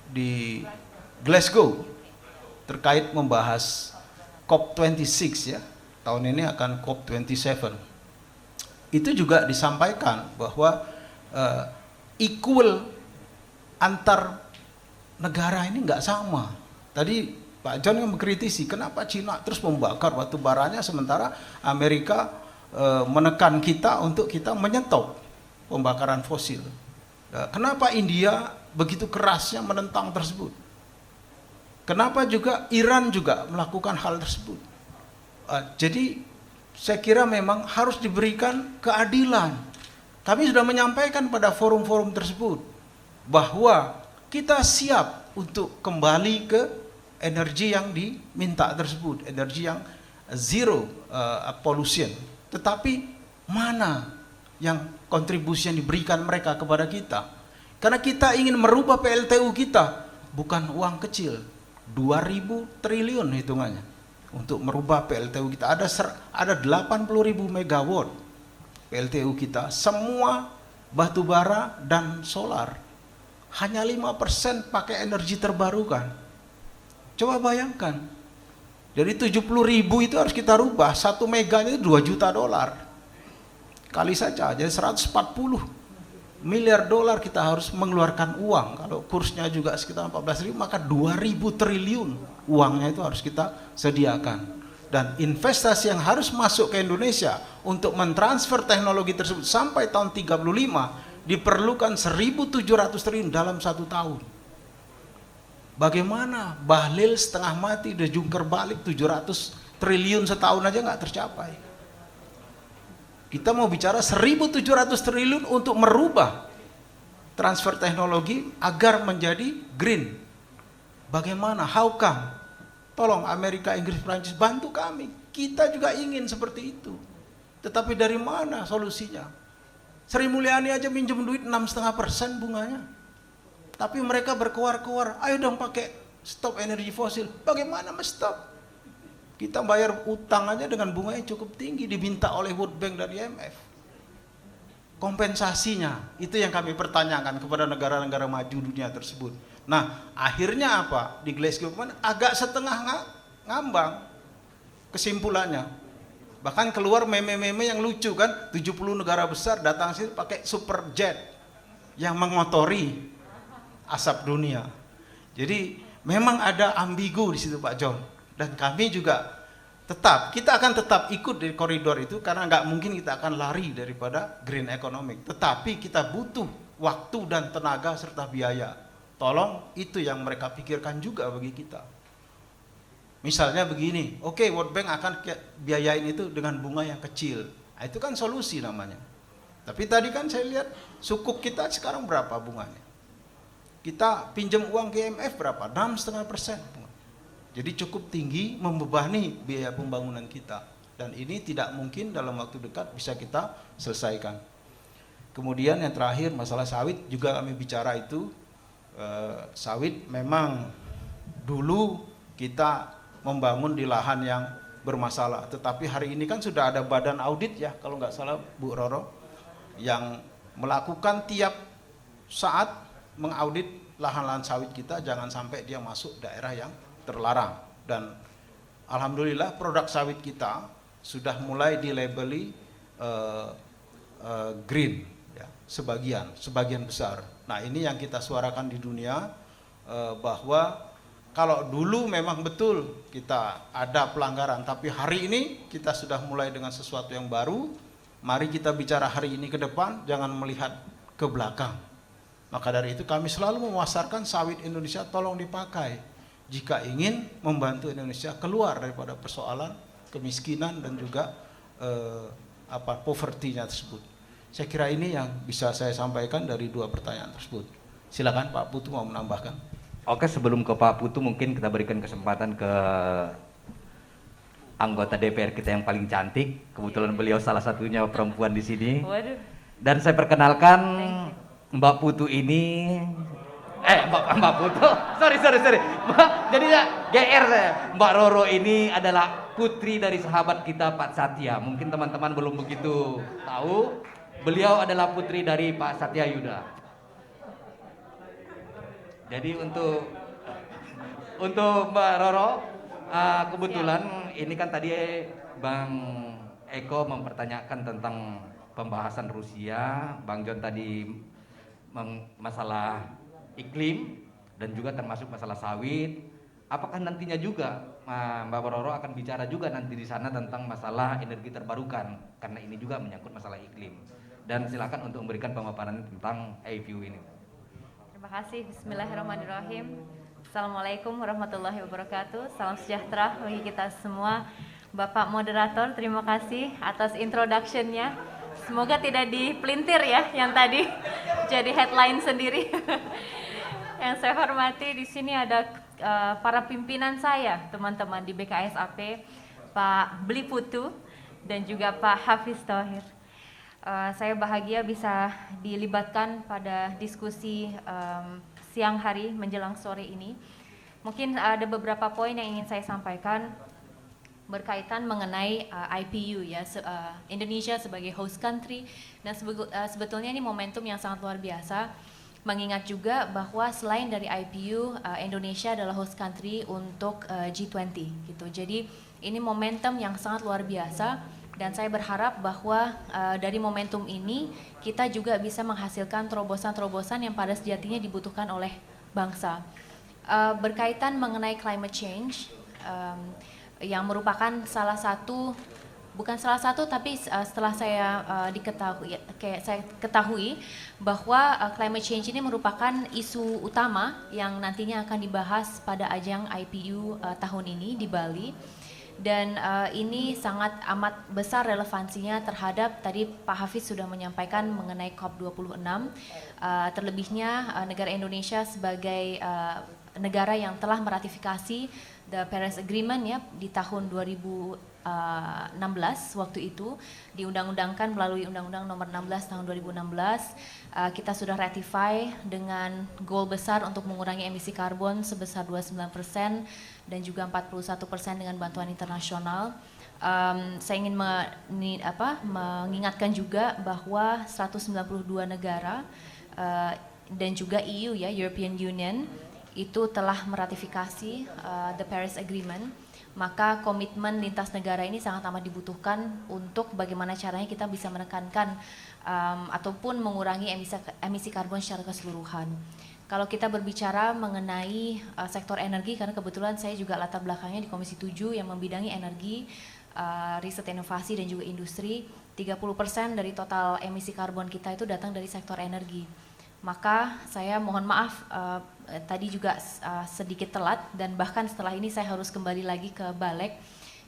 di Glasgow, terkait membahas COP26 ya. Tahun ini akan COP27. Itu juga disampaikan bahwa equal antar negara ini nggak sama. Tadi Pak John yang mengkritisi kenapa Cina terus membakar batu baranya sementara Amerika menekan kita untuk kita menyetop pembakaran fosil. Kenapa India begitu kerasnya menentang tersebut? Kenapa juga Iran juga melakukan hal tersebut? Jadi saya kira memang harus diberikan keadilan. Kami sudah menyampaikan pada forum-forum tersebut bahwa kita siap untuk kembali ke energi yang diminta tersebut, energi yang zero pollution. Tetapi mana yang kontribusi yang diberikan mereka kepada kita? Karena kita ingin merubah PLTU kita, bukan uang kecil, 2.000 triliun hitungannya untuk merubah PLTU kita. Ada 80.000 megawatt PLTU kita, semua batu bara dan solar. Hanya 5% pakai energi terbarukan. Coba bayangkan, dari 70.000 itu harus kita rubah, 1 meganya itu $2 juta. Kali saja, jadi 140 miliar dolar kita harus mengeluarkan uang. Kalau kursnya juga sekitar 14.000, maka 2.000 triliun uangnya itu harus kita sediakan. Dan investasi yang harus masuk ke Indonesia untuk mentransfer teknologi tersebut sampai tahun 35 diperlukan 1.700 triliun dalam 1 tahun. Bagaimana Bahlil setengah mati udah jungkir balik 700 triliun setahun aja nggak tercapai. Kita mau bicara 1.700 triliun untuk merubah transfer teknologi agar menjadi green. Bagaimana? How come? Tolong Amerika, Inggris, Prancis bantu kami. Kita juga ingin seperti itu. Tetapi dari mana solusinya? Sri Mulyani aja minjem duit 6,5% bunganya. Tapi mereka berkuar-kuar, ayo dong pakai stop energi fosil. Bagaimana stop? Kita bayar utang aja dengan bunga yang cukup tinggi, diminta oleh World Bank dan IMF. Kompensasinya, itu yang kami pertanyakan kepada negara-negara maju dunia tersebut. Nah, akhirnya apa? Di Glasgow agak setengah ngambang kesimpulannya. Bahkan keluar meme-meme yang lucu kan, 70 negara besar datang sini pakai super jet yang mengotori asap dunia. Jadi memang ada ambigu di situ Pak John, dan kami juga kita akan tetap ikut di koridor itu karena nggak mungkin kita akan lari daripada green economic. Tetapi kita butuh waktu dan tenaga serta biaya. Tolong itu yang mereka pikirkan juga bagi kita. Misalnya begini, oke, World Bank akan biayain itu dengan bunga yang kecil. Nah, itu kan solusi namanya. Tapi tadi kan saya lihat sukuk kita sekarang berapa bunganya? Kita pinjam uang ke IMF berapa? 6,5%. Jadi cukup tinggi membebani biaya pembangunan kita. Dan ini tidak mungkin dalam waktu dekat bisa kita selesaikan. Kemudian yang terakhir masalah sawit juga kami bicara itu. Sawit memang dulu kita membangun di lahan yang bermasalah. Tetapi hari ini kan sudah ada badan audit ya, kalau nggak salah Bu Roro, yang melakukan tiap saat mengaudit lahan-lahan sawit kita, jangan sampai dia masuk daerah yang terlarang. Dan alhamdulillah produk sawit kita sudah mulai dilabeli green ya, sebagian besar. Nah, ini yang kita suarakan di dunia, bahwa kalau dulu memang betul kita ada pelanggaran, tapi hari ini kita sudah mulai dengan sesuatu yang baru. Mari kita bicara hari ini ke depan, jangan melihat ke belakang. Maka dari itu kami selalu memasarkan sawit Indonesia tolong dipakai jika ingin membantu Indonesia keluar daripada persoalan kemiskinan dan juga poverty-nya tersebut. Saya kira ini yang bisa saya sampaikan dari dua pertanyaan tersebut. Silakan Pak Putu mau menambahkan.
Oke, sebelum ke Pak Putu mungkin kita berikan kesempatan ke anggota DPR kita yang paling cantik. Kebetulan beliau salah satunya perempuan di sini.
Waduh.
Dan saya perkenalkan Mbak Putu ini, Mbak Putu, sorry. Jadinya GR saya. Mbak Roro ini adalah putri dari sahabat kita Pak Satya. Mungkin teman-teman belum begitu tahu. Beliau adalah putri dari Pak Satya Yuda. Jadi untuk Mbak Roro, kebetulan ini kan tadi Bang Eko mempertanyakan tentang pembahasan Rusia, Bang John tadi masalah iklim dan juga termasuk masalah sawit. Apakah nantinya juga Mbak Roro akan bicara juga nanti di sana tentang masalah energi terbarukan, karena ini juga menyangkut masalah iklim. Dan silakan untuk memberikan pemaparan tentang IPU ini.
Terima kasih. Bismillahirrahmanirrahim. Assalamualaikum warahmatullahi wabarakatuh. Salam sejahtera bagi kita semua. Bapak moderator, terima kasih atas introduction-nya. Semoga tidak dipelintir ya yang tadi jadi headline sendiri. Yang saya hormati di sini ada para pimpinan saya, teman-teman di BKSAP, Pak Bli Putu dan juga Pak Hafiz Thohir. Saya bahagia bisa dilibatkan pada diskusi siang hari menjelang sore ini. Mungkin ada beberapa poin yang ingin saya sampaikan berkaitan mengenai IPU ya, Indonesia sebagai host country, dan sebetulnya ini momentum yang sangat luar biasa, mengingat juga bahwa selain dari IPU, Indonesia adalah host country untuk G20 gitu. Jadi ini momentum yang sangat luar biasa. Dan saya berharap bahwa dari momentum ini kita juga bisa menghasilkan terobosan-terobosan yang pada sejatinya dibutuhkan oleh bangsa. Berkaitan mengenai climate change, yang merupakan tapi setelah saya ketahui bahwa climate change ini merupakan isu utama yang nantinya akan dibahas pada ajang IPU tahun ini di Bali. Dan ini sangat amat besar relevansinya terhadap, tadi Pak Hafiz sudah menyampaikan mengenai COP26, terlebihnya negara Indonesia sebagai negara yang telah meratifikasi The Paris Agreement ya di tahun 2016 waktu itu, diundang-undangkan melalui Undang-Undang Nomor 16 tahun 2016. Kita sudah ratify dengan goal besar untuk mengurangi emisi karbon sebesar 29% dan juga 41% dengan bantuan internasional. Saya ingin mengingatkan juga bahwa 192 negara dan juga EU ya, European Union, itu telah meratifikasi The Paris Agreement. Maka komitmen lintas negara ini sangat amat dibutuhkan untuk bagaimana caranya kita bisa menekankan ataupun mengurangi emisi karbon secara keseluruhan. Kalau kita berbicara mengenai sektor energi, karena kebetulan saya juga latar belakangnya di Komisi 7 yang membidangi energi, riset inovasi dan juga industri, 30% dari total emisi karbon kita itu datang dari sektor energi. Maka saya mohon maaf tadi juga sedikit telat, dan bahkan setelah ini saya harus kembali lagi ke Balek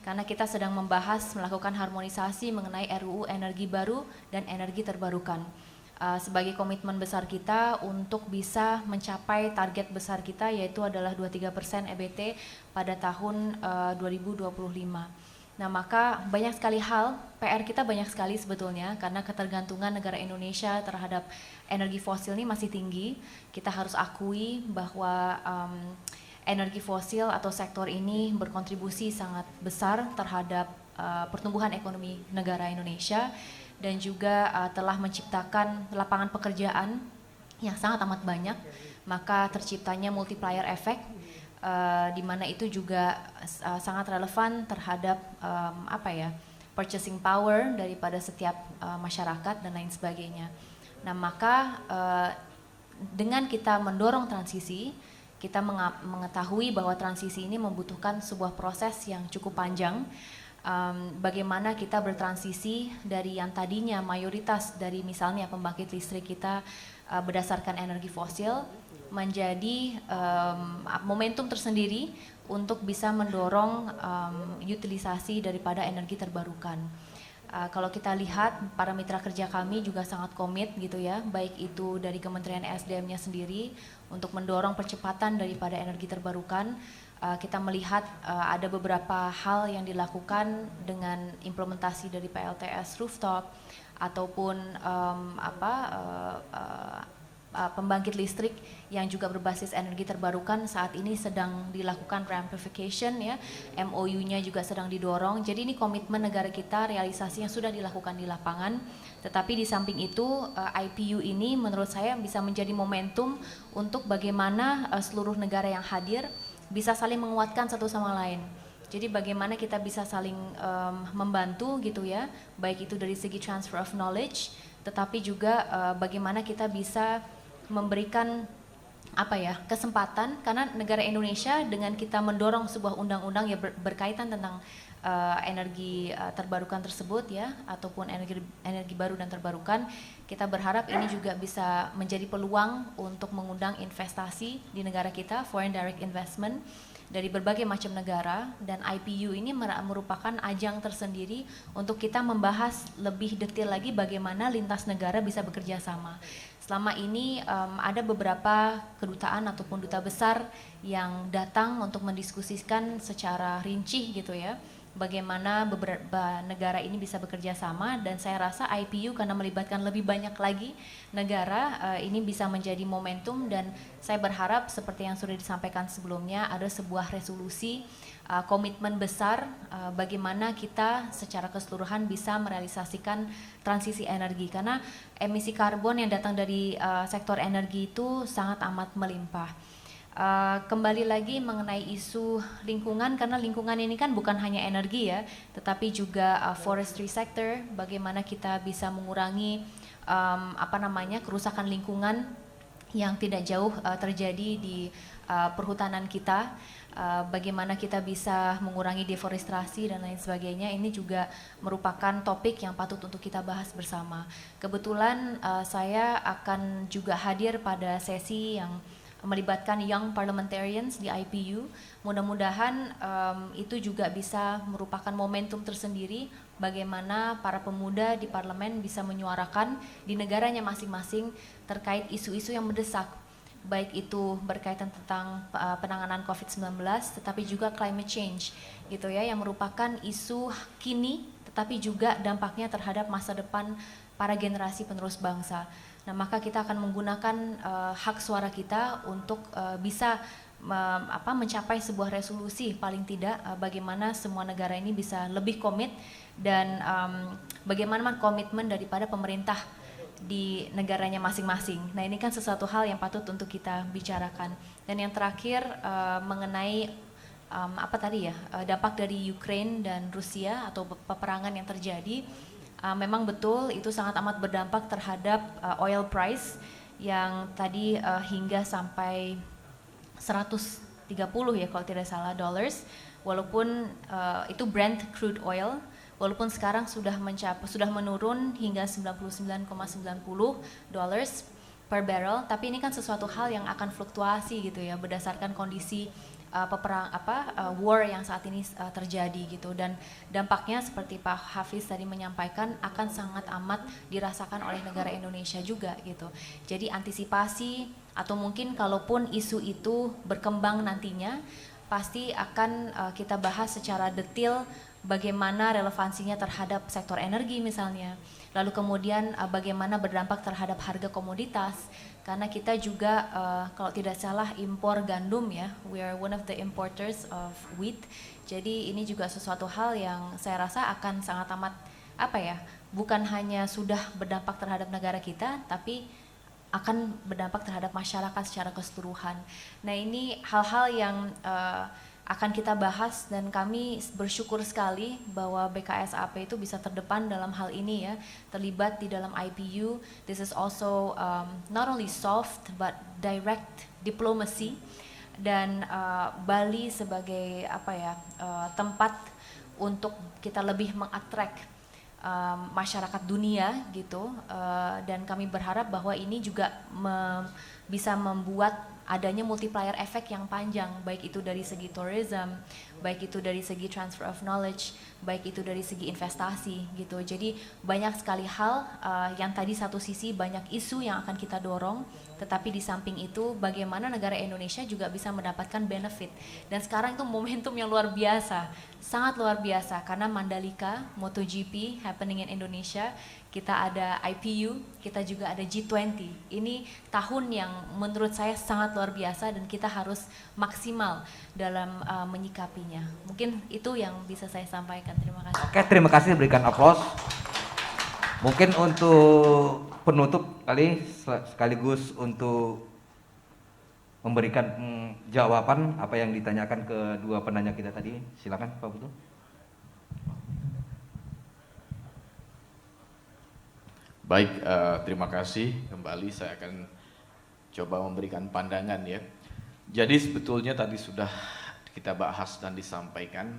karena kita sedang membahas melakukan harmonisasi mengenai RUU energi baru dan energi terbarukan. Sebagai komitmen besar kita untuk bisa mencapai target besar kita, yaitu adalah 23% EBT pada tahun 2025. Nah, maka banyak sekali hal, PR kita banyak sekali sebetulnya, karena ketergantungan negara Indonesia terhadap energi fosil ini masih tinggi. Kita harus akui bahwa energi fosil atau sektor ini berkontribusi sangat besar terhadap pertumbuhan ekonomi negara Indonesia, dan juga telah menciptakan lapangan pekerjaan yang sangat amat banyak. Maka terciptanya multiplier effect, di mana itu juga sangat relevan terhadap purchasing power daripada setiap masyarakat dan lain sebagainya. Nah, maka dengan kita mendorong transisi, kita mengetahui bahwa transisi ini membutuhkan sebuah proses yang cukup panjang. Bagaimana kita bertransisi dari yang tadinya mayoritas dari misalnya pembangkit listrik kita berdasarkan energi fosil menjadi momentum tersendiri untuk bisa mendorong utilisasi daripada energi terbarukan. Kalau kita lihat para mitra kerja kami juga sangat komit gitu ya, baik itu dari Kementerian SDM-nya sendiri untuk mendorong percepatan daripada energi terbarukan. Kita melihat ada beberapa hal yang dilakukan dengan implementasi dari PLTS rooftop ataupun pembangkit listrik yang juga berbasis energi terbarukan saat ini sedang dilakukan rampification ya, MOU-nya juga sedang didorong. Jadi ini komitmen negara kita, realisasi yang sudah dilakukan di lapangan. Tetapi di samping itu IPU ini menurut saya bisa menjadi momentum untuk bagaimana seluruh negara yang hadir bisa saling menguatkan satu sama lain. Jadi bagaimana kita bisa saling membantu gitu ya, baik itu dari segi transfer of knowledge, tetapi juga bagaimana kita bisa memberikan kesempatan, karena negara Indonesia dengan kita mendorong sebuah undang-undang yang berkaitan tentang energi terbarukan tersebut ya, ataupun energi baru dan terbarukan, kita berharap ini juga bisa menjadi peluang untuk mengundang investasi di negara kita, foreign direct investment dari berbagai macam negara, dan IPU ini merupakan ajang tersendiri untuk kita membahas lebih detail lagi bagaimana lintas negara bisa bekerja sama. Selama ini ada beberapa kedutaan ataupun duta besar yang datang untuk mendiskusikan secara rinci gitu ya, bagaimana beberapa negara ini bisa bekerja sama, dan saya rasa IPU karena melibatkan lebih banyak lagi negara ini bisa menjadi momentum, dan saya berharap seperti yang sudah disampaikan sebelumnya ada sebuah resolusi komitmen besar bagaimana kita secara keseluruhan bisa merealisasikan transisi energi, karena emisi karbon yang datang dari sektor energi itu sangat amat melimpah. Kembali lagi mengenai isu lingkungan, karena lingkungan ini kan bukan hanya energi ya, tetapi juga forestry sector, bagaimana kita bisa mengurangi kerusakan lingkungan yang tidak jauh terjadi di perhutanan kita, bagaimana kita bisa mengurangi deforestasi dan lain sebagainya. Ini juga merupakan topik yang patut untuk kita bahas bersama. Kebetulan saya akan juga hadir pada sesi yang melibatkan young parliamentarians di IPU. Mudah-mudahan itu juga bisa merupakan momentum tersendiri bagaimana para pemuda di parlemen bisa menyuarakan di negaranya masing-masing terkait isu-isu yang mendesak, baik itu berkaitan tentang penanganan COVID-19 tetapi juga climate change gitu ya, yang merupakan isu kini tetapi juga dampaknya terhadap masa depan para generasi penerus bangsa. Nah, maka kita akan menggunakan hak suara kita untuk bisa mencapai sebuah resolusi, paling tidak bagaimana semua negara ini bisa lebih komit, dan bagaimana komitmen daripada pemerintah di negaranya masing-masing. Nah, ini kan sesuatu hal yang patut untuk kita bicarakan. Dan yang terakhir mengenai dampak dari Ukraine dan Rusia atau peperangan yang terjadi. Memang betul itu sangat amat berdampak terhadap oil price yang tadi hingga sampai 130 ya kalau tidak salah dollars, walaupun itu Brent crude oil, walaupun sekarang sudah menurun hingga 99,90 dollars per barrel, tapi ini kan sesuatu hal yang akan fluktuasi gitu ya berdasarkan kondisi war yang saat ini terjadi gitu, dan dampaknya seperti Pak Hafiz tadi menyampaikan akan sangat amat dirasakan oleh negara Indonesia juga gitu. Jadi antisipasi atau mungkin kalaupun isu itu berkembang nantinya pasti akan kita bahas secara detail bagaimana relevansinya terhadap sektor energi misalnya, lalu kemudian bagaimana berdampak terhadap harga komoditas, karena kita juga kalau tidak salah impor gandum ya, we are one of the importers of wheat, jadi ini juga sesuatu hal yang saya rasa akan sangat amat bukan hanya sudah berdampak terhadap negara kita, tapi akan berdampak terhadap masyarakat secara keseluruhan. Nah ini hal-hal yang akan kita bahas, dan kami bersyukur sekali bahwa BKSAP itu bisa terdepan dalam hal ini ya, terlibat di dalam IPU. This is also not only soft but direct diplomacy, dan Bali sebagai tempat untuk kita lebih mengattract masyarakat dunia gitu, dan kami berharap bahwa ini juga bisa membuat adanya multiplier effect yang panjang, baik itu dari segi tourism, baik itu dari segi transfer of knowledge, baik itu dari segi investasi gitu. Jadi banyak sekali hal yang tadi satu sisi banyak isu yang akan kita dorong, tetapi di samping itu bagaimana negara Indonesia juga bisa mendapatkan benefit. Dan sekarang itu momentum yang luar biasa, sangat luar biasa, karena Mandalika, MotoGP happening in Indonesia, kita ada IPU, kita juga ada G20. Ini tahun yang menurut saya sangat luar biasa dan kita harus maksimal dalam menyikapinya. Mungkin itu yang bisa saya sampaikan. Terima kasih.
Oke, terima kasih, berikan aplaus. Mungkin untuk penutup kali sekaligus untuk memberikan jawaban apa yang ditanyakan kedua penanya kita tadi. Silakan Pak Putu.
Baik, terima kasih. Kembali saya akan coba memberikan pandangan ya. Jadi sebetulnya tadi sudah kita bahas dan disampaikan,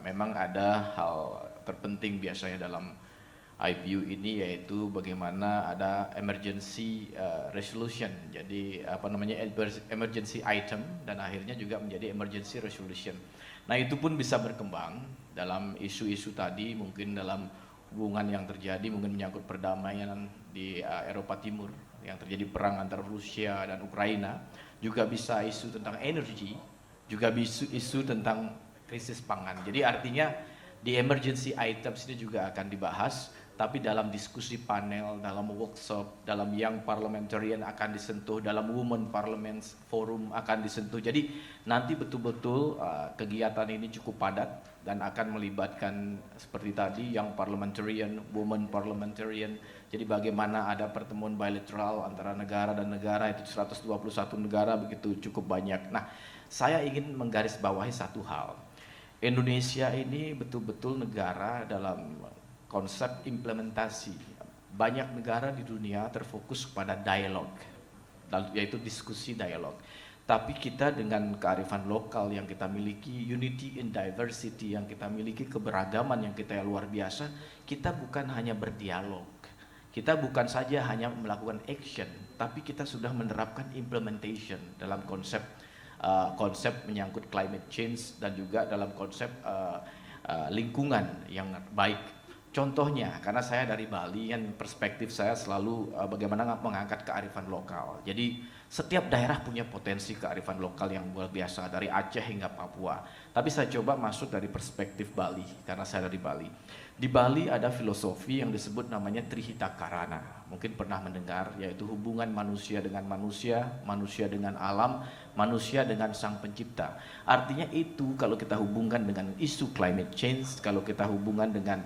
memang ada hal terpenting biasanya dalam IPU ini, yaitu bagaimana ada emergency resolution. Jadi emergency item dan akhirnya juga menjadi emergency resolution. Nah itu pun bisa berkembang dalam isu-isu tadi, mungkin dalam hubungan yang terjadi, mungkin menyangkut perdamaian di Eropa Timur yang terjadi perang antara Rusia dan Ukraina, juga bisa isu tentang energi, juga isu tentang krisis pangan. Jadi artinya di emergency items ini juga akan dibahas, tapi dalam diskusi panel, dalam workshop, dalam Young Parliamentarian akan disentuh, dalam Women Parliaments Forum akan disentuh. Jadi nanti betul-betul kegiatan ini cukup padat dan akan melibatkan seperti tadi Young Parliamentarian, Women Parliamentarian. Jadi bagaimana ada pertemuan bilateral antara negara dan negara, itu 121 negara, begitu cukup banyak. Nah, saya ingin menggarisbawahi satu hal. Indonesia ini betul-betul negara dalam konsep implementasi. Banyak negara di dunia terfokus pada dialog, yaitu diskusi dialog. Tapi kita dengan kearifan lokal yang kita miliki, unity in diversity yang kita miliki, keberagaman yang kita luar biasa, kita bukan hanya berdialog. Kita bukan saja hanya melakukan action, tapi kita sudah menerapkan implementation dalam konsep menyangkut climate change dan juga dalam konsep lingkungan yang baik. Contohnya, karena saya dari Bali, kan perspektif saya selalu bagaimana mengangkat kearifan lokal. Jadi setiap daerah punya potensi kearifan lokal yang luar biasa, dari Aceh hingga Papua. Tapi saya coba masuk dari perspektif Bali, karena saya dari Bali. Di Bali ada filosofi yang disebut namanya Trihita Karana. Mungkin pernah mendengar, yaitu hubungan manusia dengan manusia, manusia dengan alam, manusia dengan sang pencipta. Artinya itu kalau kita hubungkan dengan isu climate change, kalau kita hubungkan dengan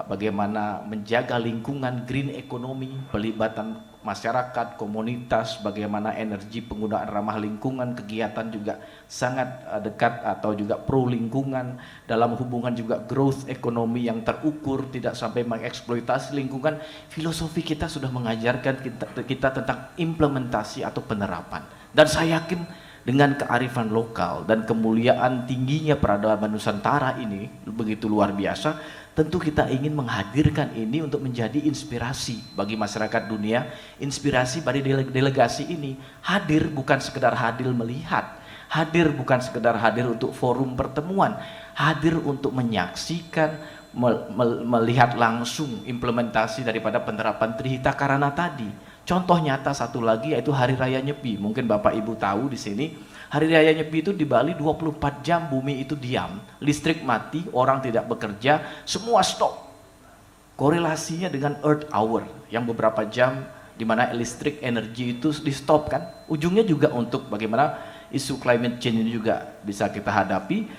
bagaimana menjaga lingkungan, green economy, pelibatan masyarakat, komunitas, bagaimana energi penggunaan ramah lingkungan, kegiatan juga sangat dekat atau juga pro lingkungan, dalam hubungan juga growth ekonomi yang terukur, tidak sampai mengeksploitasi lingkungan. Filosofi kita sudah mengajarkan kita tentang implementasi atau penerapan, dan saya yakin dengan kearifan lokal dan kemuliaan tingginya peradaban Nusantara ini begitu luar biasa, tentu kita ingin menghadirkan ini untuk menjadi inspirasi bagi masyarakat dunia, inspirasi bagi delegasi ini. Hadir bukan sekedar hadir melihat, hadir bukan sekedar hadir untuk forum pertemuan, hadir untuk menyaksikan, melihat langsung implementasi daripada penerapan Trihita Karana tadi. Contoh nyata satu lagi yaitu Hari Raya Nyepi. Mungkin Bapak Ibu tahu di sini, Hari Raya Nyepi itu di Bali 24 jam bumi itu diam, listrik mati, orang tidak bekerja, semua stop. Korelasinya dengan Earth Hour yang beberapa jam di mana listrik energi itu di stop kan. Ujungnya juga untuk bagaimana isu climate change ini juga bisa kita hadapi,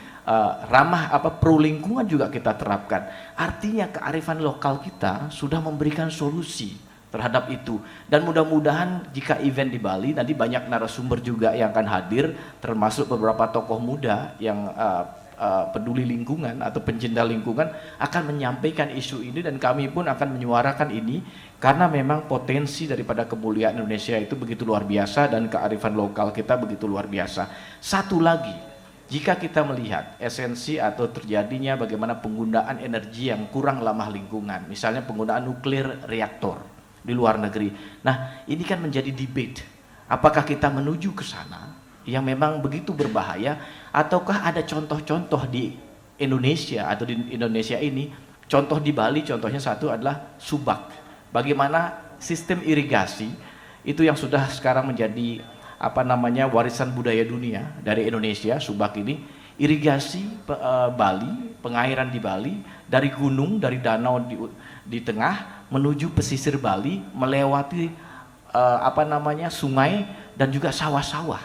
ramah pro lingkungan juga kita terapkan. Artinya kearifan lokal kita sudah memberikan solusi terhadap itu, dan mudah-mudahan jika event di Bali nanti banyak narasumber juga yang akan hadir, termasuk beberapa tokoh muda yang peduli lingkungan atau pencinta lingkungan akan menyampaikan isu ini, dan kami pun akan menyuarakan ini karena memang potensi daripada kemuliaan Indonesia itu begitu luar biasa dan kearifan lokal kita begitu luar biasa. Satu lagi, jika kita melihat esensi atau terjadinya bagaimana penggunaan energi yang kurang ramah lingkungan, misalnya penggunaan nuklir reaktor di luar negeri. Nah, ini kan menjadi debate. Apakah kita menuju ke sana yang memang begitu berbahaya, ataukah ada contoh-contoh di Indonesia atau di Indonesia ini, contoh di Bali, contohnya satu adalah Subak. Bagaimana sistem irigasi itu yang sudah sekarang menjadi warisan budaya dunia dari Indonesia, Subak ini, irigasi Bali, pengairan di Bali dari gunung, dari danau di tengah menuju pesisir Bali, melewati sungai dan juga sawah-sawah.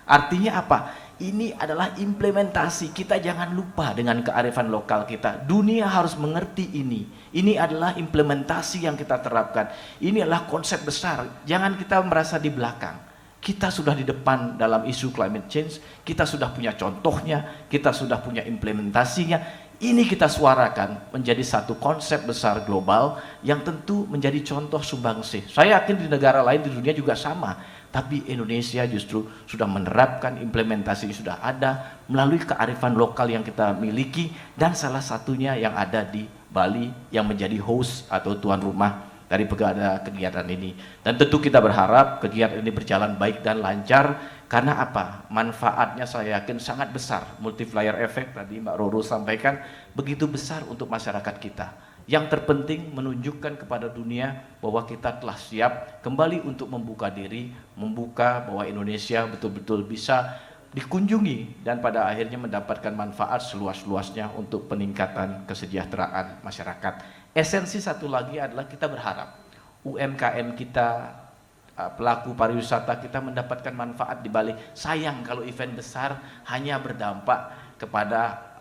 Artinya apa? Ini adalah implementasi. Kita jangan lupa dengan kearifan lokal kita. Dunia harus mengerti ini. Ini adalah implementasi yang kita terapkan. Ini adalah konsep besar. Jangan kita merasa di belakang. Kita sudah di depan dalam isu climate change. Kita sudah punya contohnya. Kita sudah punya implementasinya. Ini kita suarakan menjadi satu konsep besar global yang tentu menjadi contoh sumbangsih. Saya yakin di negara lain di dunia juga sama, tapi Indonesia justru sudah menerapkan, implementasi sudah ada melalui kearifan lokal yang kita miliki, dan salah satunya yang ada di Bali yang menjadi host atau tuan rumah dari kegiatan ini. Dan tentu kita berharap kegiatan ini berjalan baik dan lancar. Karena apa? Manfaatnya saya yakin sangat besar. Multiplier effect tadi Mbak Roro sampaikan begitu besar untuk masyarakat kita. Yang terpenting menunjukkan kepada dunia bahwa kita telah siap kembali untuk membuka diri, membuka bahwa Indonesia betul-betul bisa dikunjungi dan pada akhirnya mendapatkan manfaat seluas-luasnya untuk peningkatan kesejahteraan masyarakat. Esensi satu lagi adalah kita berharap UMKM kita, pelaku pariwisata kita mendapatkan manfaat di Bali. Sayang kalau event besar hanya berdampak kepada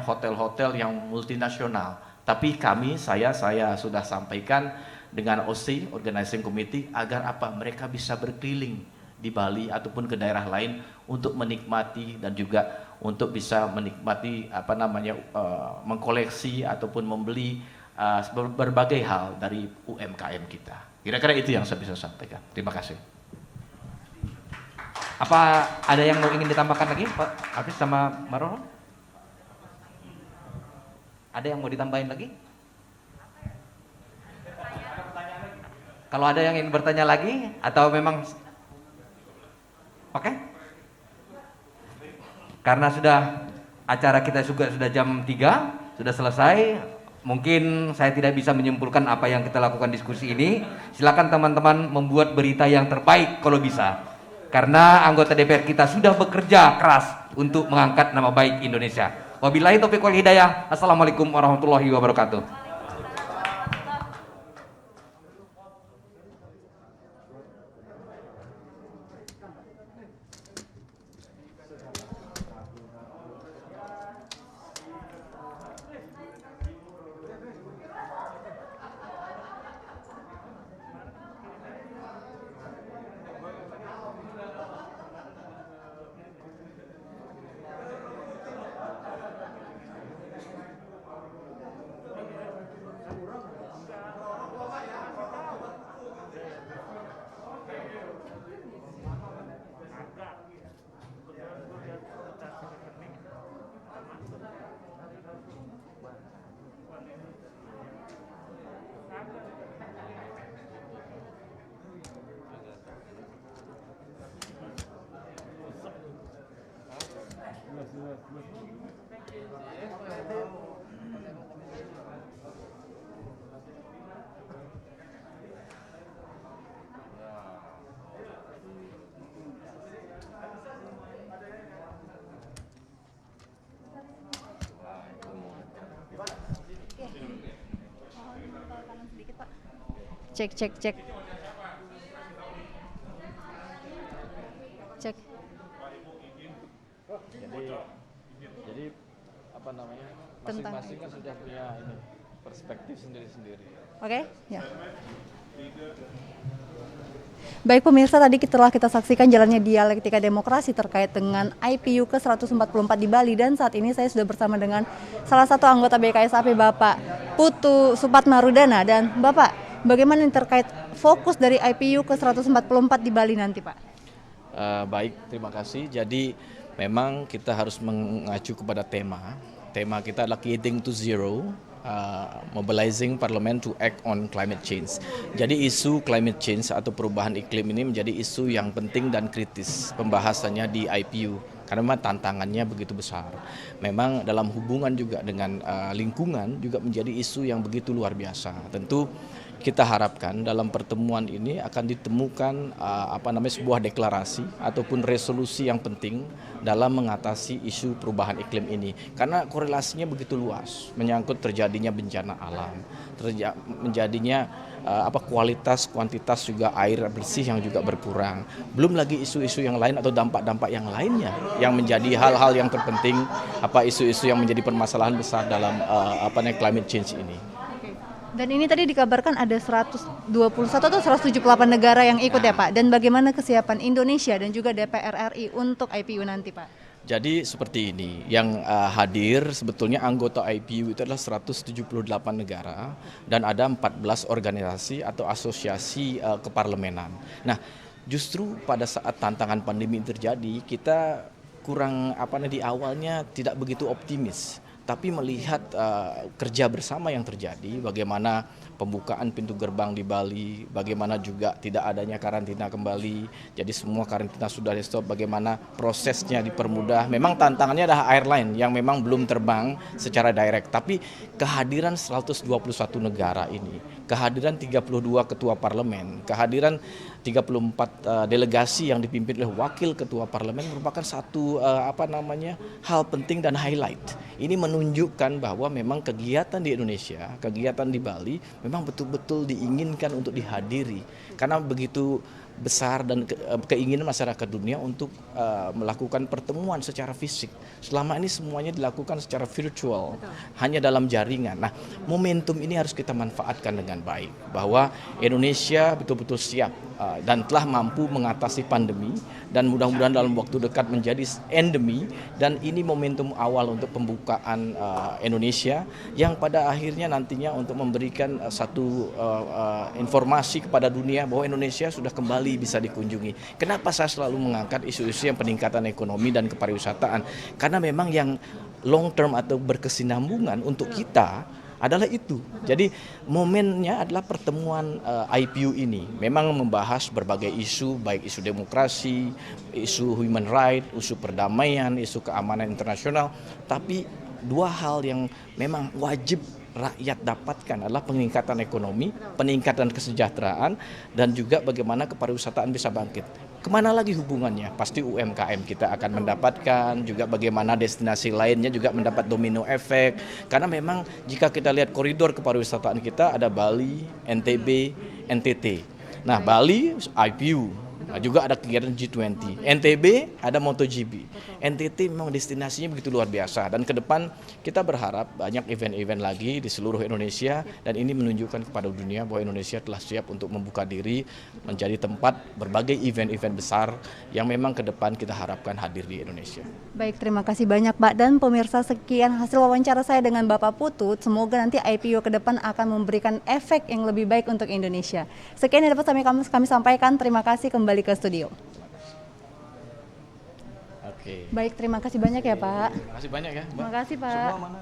hotel-hotel yang multinasional. Tapi saya sudah sampaikan dengan OC, Organizing Committee, agar mereka bisa berkeliling di Bali ataupun ke daerah lain untuk menikmati dan juga untuk bisa menikmati mengkoleksi ataupun membeli berbagai hal dari UMKM kita. Kira-kira itu yang saya bisa sampaikan. Terima kasih.
Apa ada yang mau ingin ditambahkan lagi Pak Hafiz sama Maroho? Ada yang mau ditambahin lagi? Kalau ada yang ingin bertanya lagi atau memang oke? Karena acara kita juga sudah jam 3, sudah selesai. Mungkin saya tidak bisa menyimpulkan apa yang kita lakukan diskusi ini. Silakan teman-teman membuat berita yang terbaik kalau bisa. Karena anggota DPR kita sudah bekerja keras untuk mengangkat nama baik Indonesia. Wabillahi taufiq wal hidayah. Assalamualaikum warahmatullahi wabarakatuh.
Cek, cek, cek. Cek.
Jadi apa namanya?
Tentang-
Masing-masing kan sudah punya ini perspektif sendiri-sendiri.
Oke, ya. Baik pemirsa, tadi telah kita saksikan jalannya dialektika demokrasi terkait dengan IPU ke-144 di Bali, dan saat ini saya sudah bersama dengan salah satu anggota BKSAP, Bapak Putu Supatmarudana. Dan Bapak, bagaimana terkait fokus dari IPU ke-144 di Bali nanti, Pak?
Baik, terima kasih. Jadi memang kita harus mengacu kepada tema. Tema kita adalah Getting to Zero, Mobilizing Parliament to Act on Climate Change. Jadi isu climate change atau perubahan iklim ini menjadi isu yang penting dan kritis pembahasannya di IPU. Karena memang tantangannya begitu besar. Memang dalam hubungan juga dengan lingkungan juga menjadi isu yang begitu luar biasa. Tentu kita harapkan dalam pertemuan ini akan ditemukan sebuah deklarasi ataupun resolusi yang penting dalam mengatasi isu perubahan iklim ini. Karena korelasinya begitu luas, menyangkut terjadinya bencana alam, menjadinya kualitas, kuantitas juga air bersih yang juga berkurang. Belum lagi isu-isu yang lain atau dampak-dampak yang lainnya yang menjadi hal-hal yang terpenting, isu-isu yang menjadi permasalahan besar dalam climate change ini.
Dan ini tadi dikabarkan ada 121 atau 178 negara yang ikut ya Pak. Dan bagaimana kesiapan Indonesia dan juga DPR RI untuk IPU nanti Pak?
Jadi seperti ini, yang hadir sebetulnya anggota IPU itu adalah 178 negara dan ada 14 organisasi atau asosiasi keparlemenan. Nah, justru pada saat tantangan pandemi terjadi, kita kurang di awalnya tidak begitu optimis. Tapi melihat kerja bersama yang terjadi, bagaimana pembukaan pintu gerbang di Bali, bagaimana juga tidak adanya karantina kembali, jadi semua karantina sudah di stop, bagaimana prosesnya dipermudah. Memang tantangannya adalah airline yang memang belum terbang secara direct, tapi kehadiran 121 negara ini, kehadiran 32 ketua parlemen, kehadiran 34 delegasi yang dipimpin oleh wakil ketua parlemen merupakan satu hal penting dan highlight. Ini menunjukkan bahwa memang kegiatan di Indonesia, kegiatan di Bali memang betul-betul diinginkan untuk dihadiri karena begitu besar dan keinginan masyarakat dunia untuk melakukan pertemuan secara fisik. Selama ini semuanya dilakukan secara virtual, hanya dalam jaringan. Nah, momentum ini harus kita manfaatkan dengan baik, bahwa Indonesia betul-betul siap dan telah mampu mengatasi pandemi dan mudah-mudahan dalam waktu dekat menjadi endemi, dan ini momentum awal untuk pembukaan Indonesia yang pada akhirnya nantinya untuk memberikan satu informasi kepada dunia bahwa Indonesia sudah kembali bisa dikunjungi. Kenapa saya selalu mengangkat isu-isu yang peningkatan ekonomi dan kepariwisataan? Karena memang yang long term atau berkesinambungan untuk kita adalah itu. Jadi momennya adalah pertemuan IPU ini memang membahas berbagai isu, baik isu demokrasi, isu human right, isu perdamaian, isu keamanan internasional, tapi dua hal yang memang wajib rakyat dapatkan adalah peningkatan ekonomi, peningkatan kesejahteraan, dan juga bagaimana kepariwisataan bisa bangkit. Kemana lagi hubungannya? Pasti UMKM kita akan mendapatkan, juga bagaimana destinasi lainnya juga mendapat domino efek. Karena memang jika kita lihat koridor kepariwisataan kita ada Bali, NTB, NTT. Nah, Bali IPU. Nah, juga ada kegiatan G20, NTB ada MotoGP, NTT memang destinasinya begitu luar biasa, dan ke depan kita berharap banyak event-event lagi di seluruh Indonesia, dan ini menunjukkan kepada dunia bahwa Indonesia telah siap untuk membuka diri menjadi tempat berbagai event-event besar yang memang ke depan kita harapkan hadir di Indonesia.
Baik, terima kasih banyak Pak, dan pemirsa, sekian hasil wawancara saya dengan Bapak Putut. Semoga nanti IPU ke depan akan memberikan efek yang lebih baik untuk Indonesia. Sekian yang dapat kami sampaikan, terima kasih, kembali ke studio.
Oke.
Baik, terima kasih banyak ya Pak.
Terima kasih banyak ya, Mbak.
Terima kasih Pak.
Semua mana?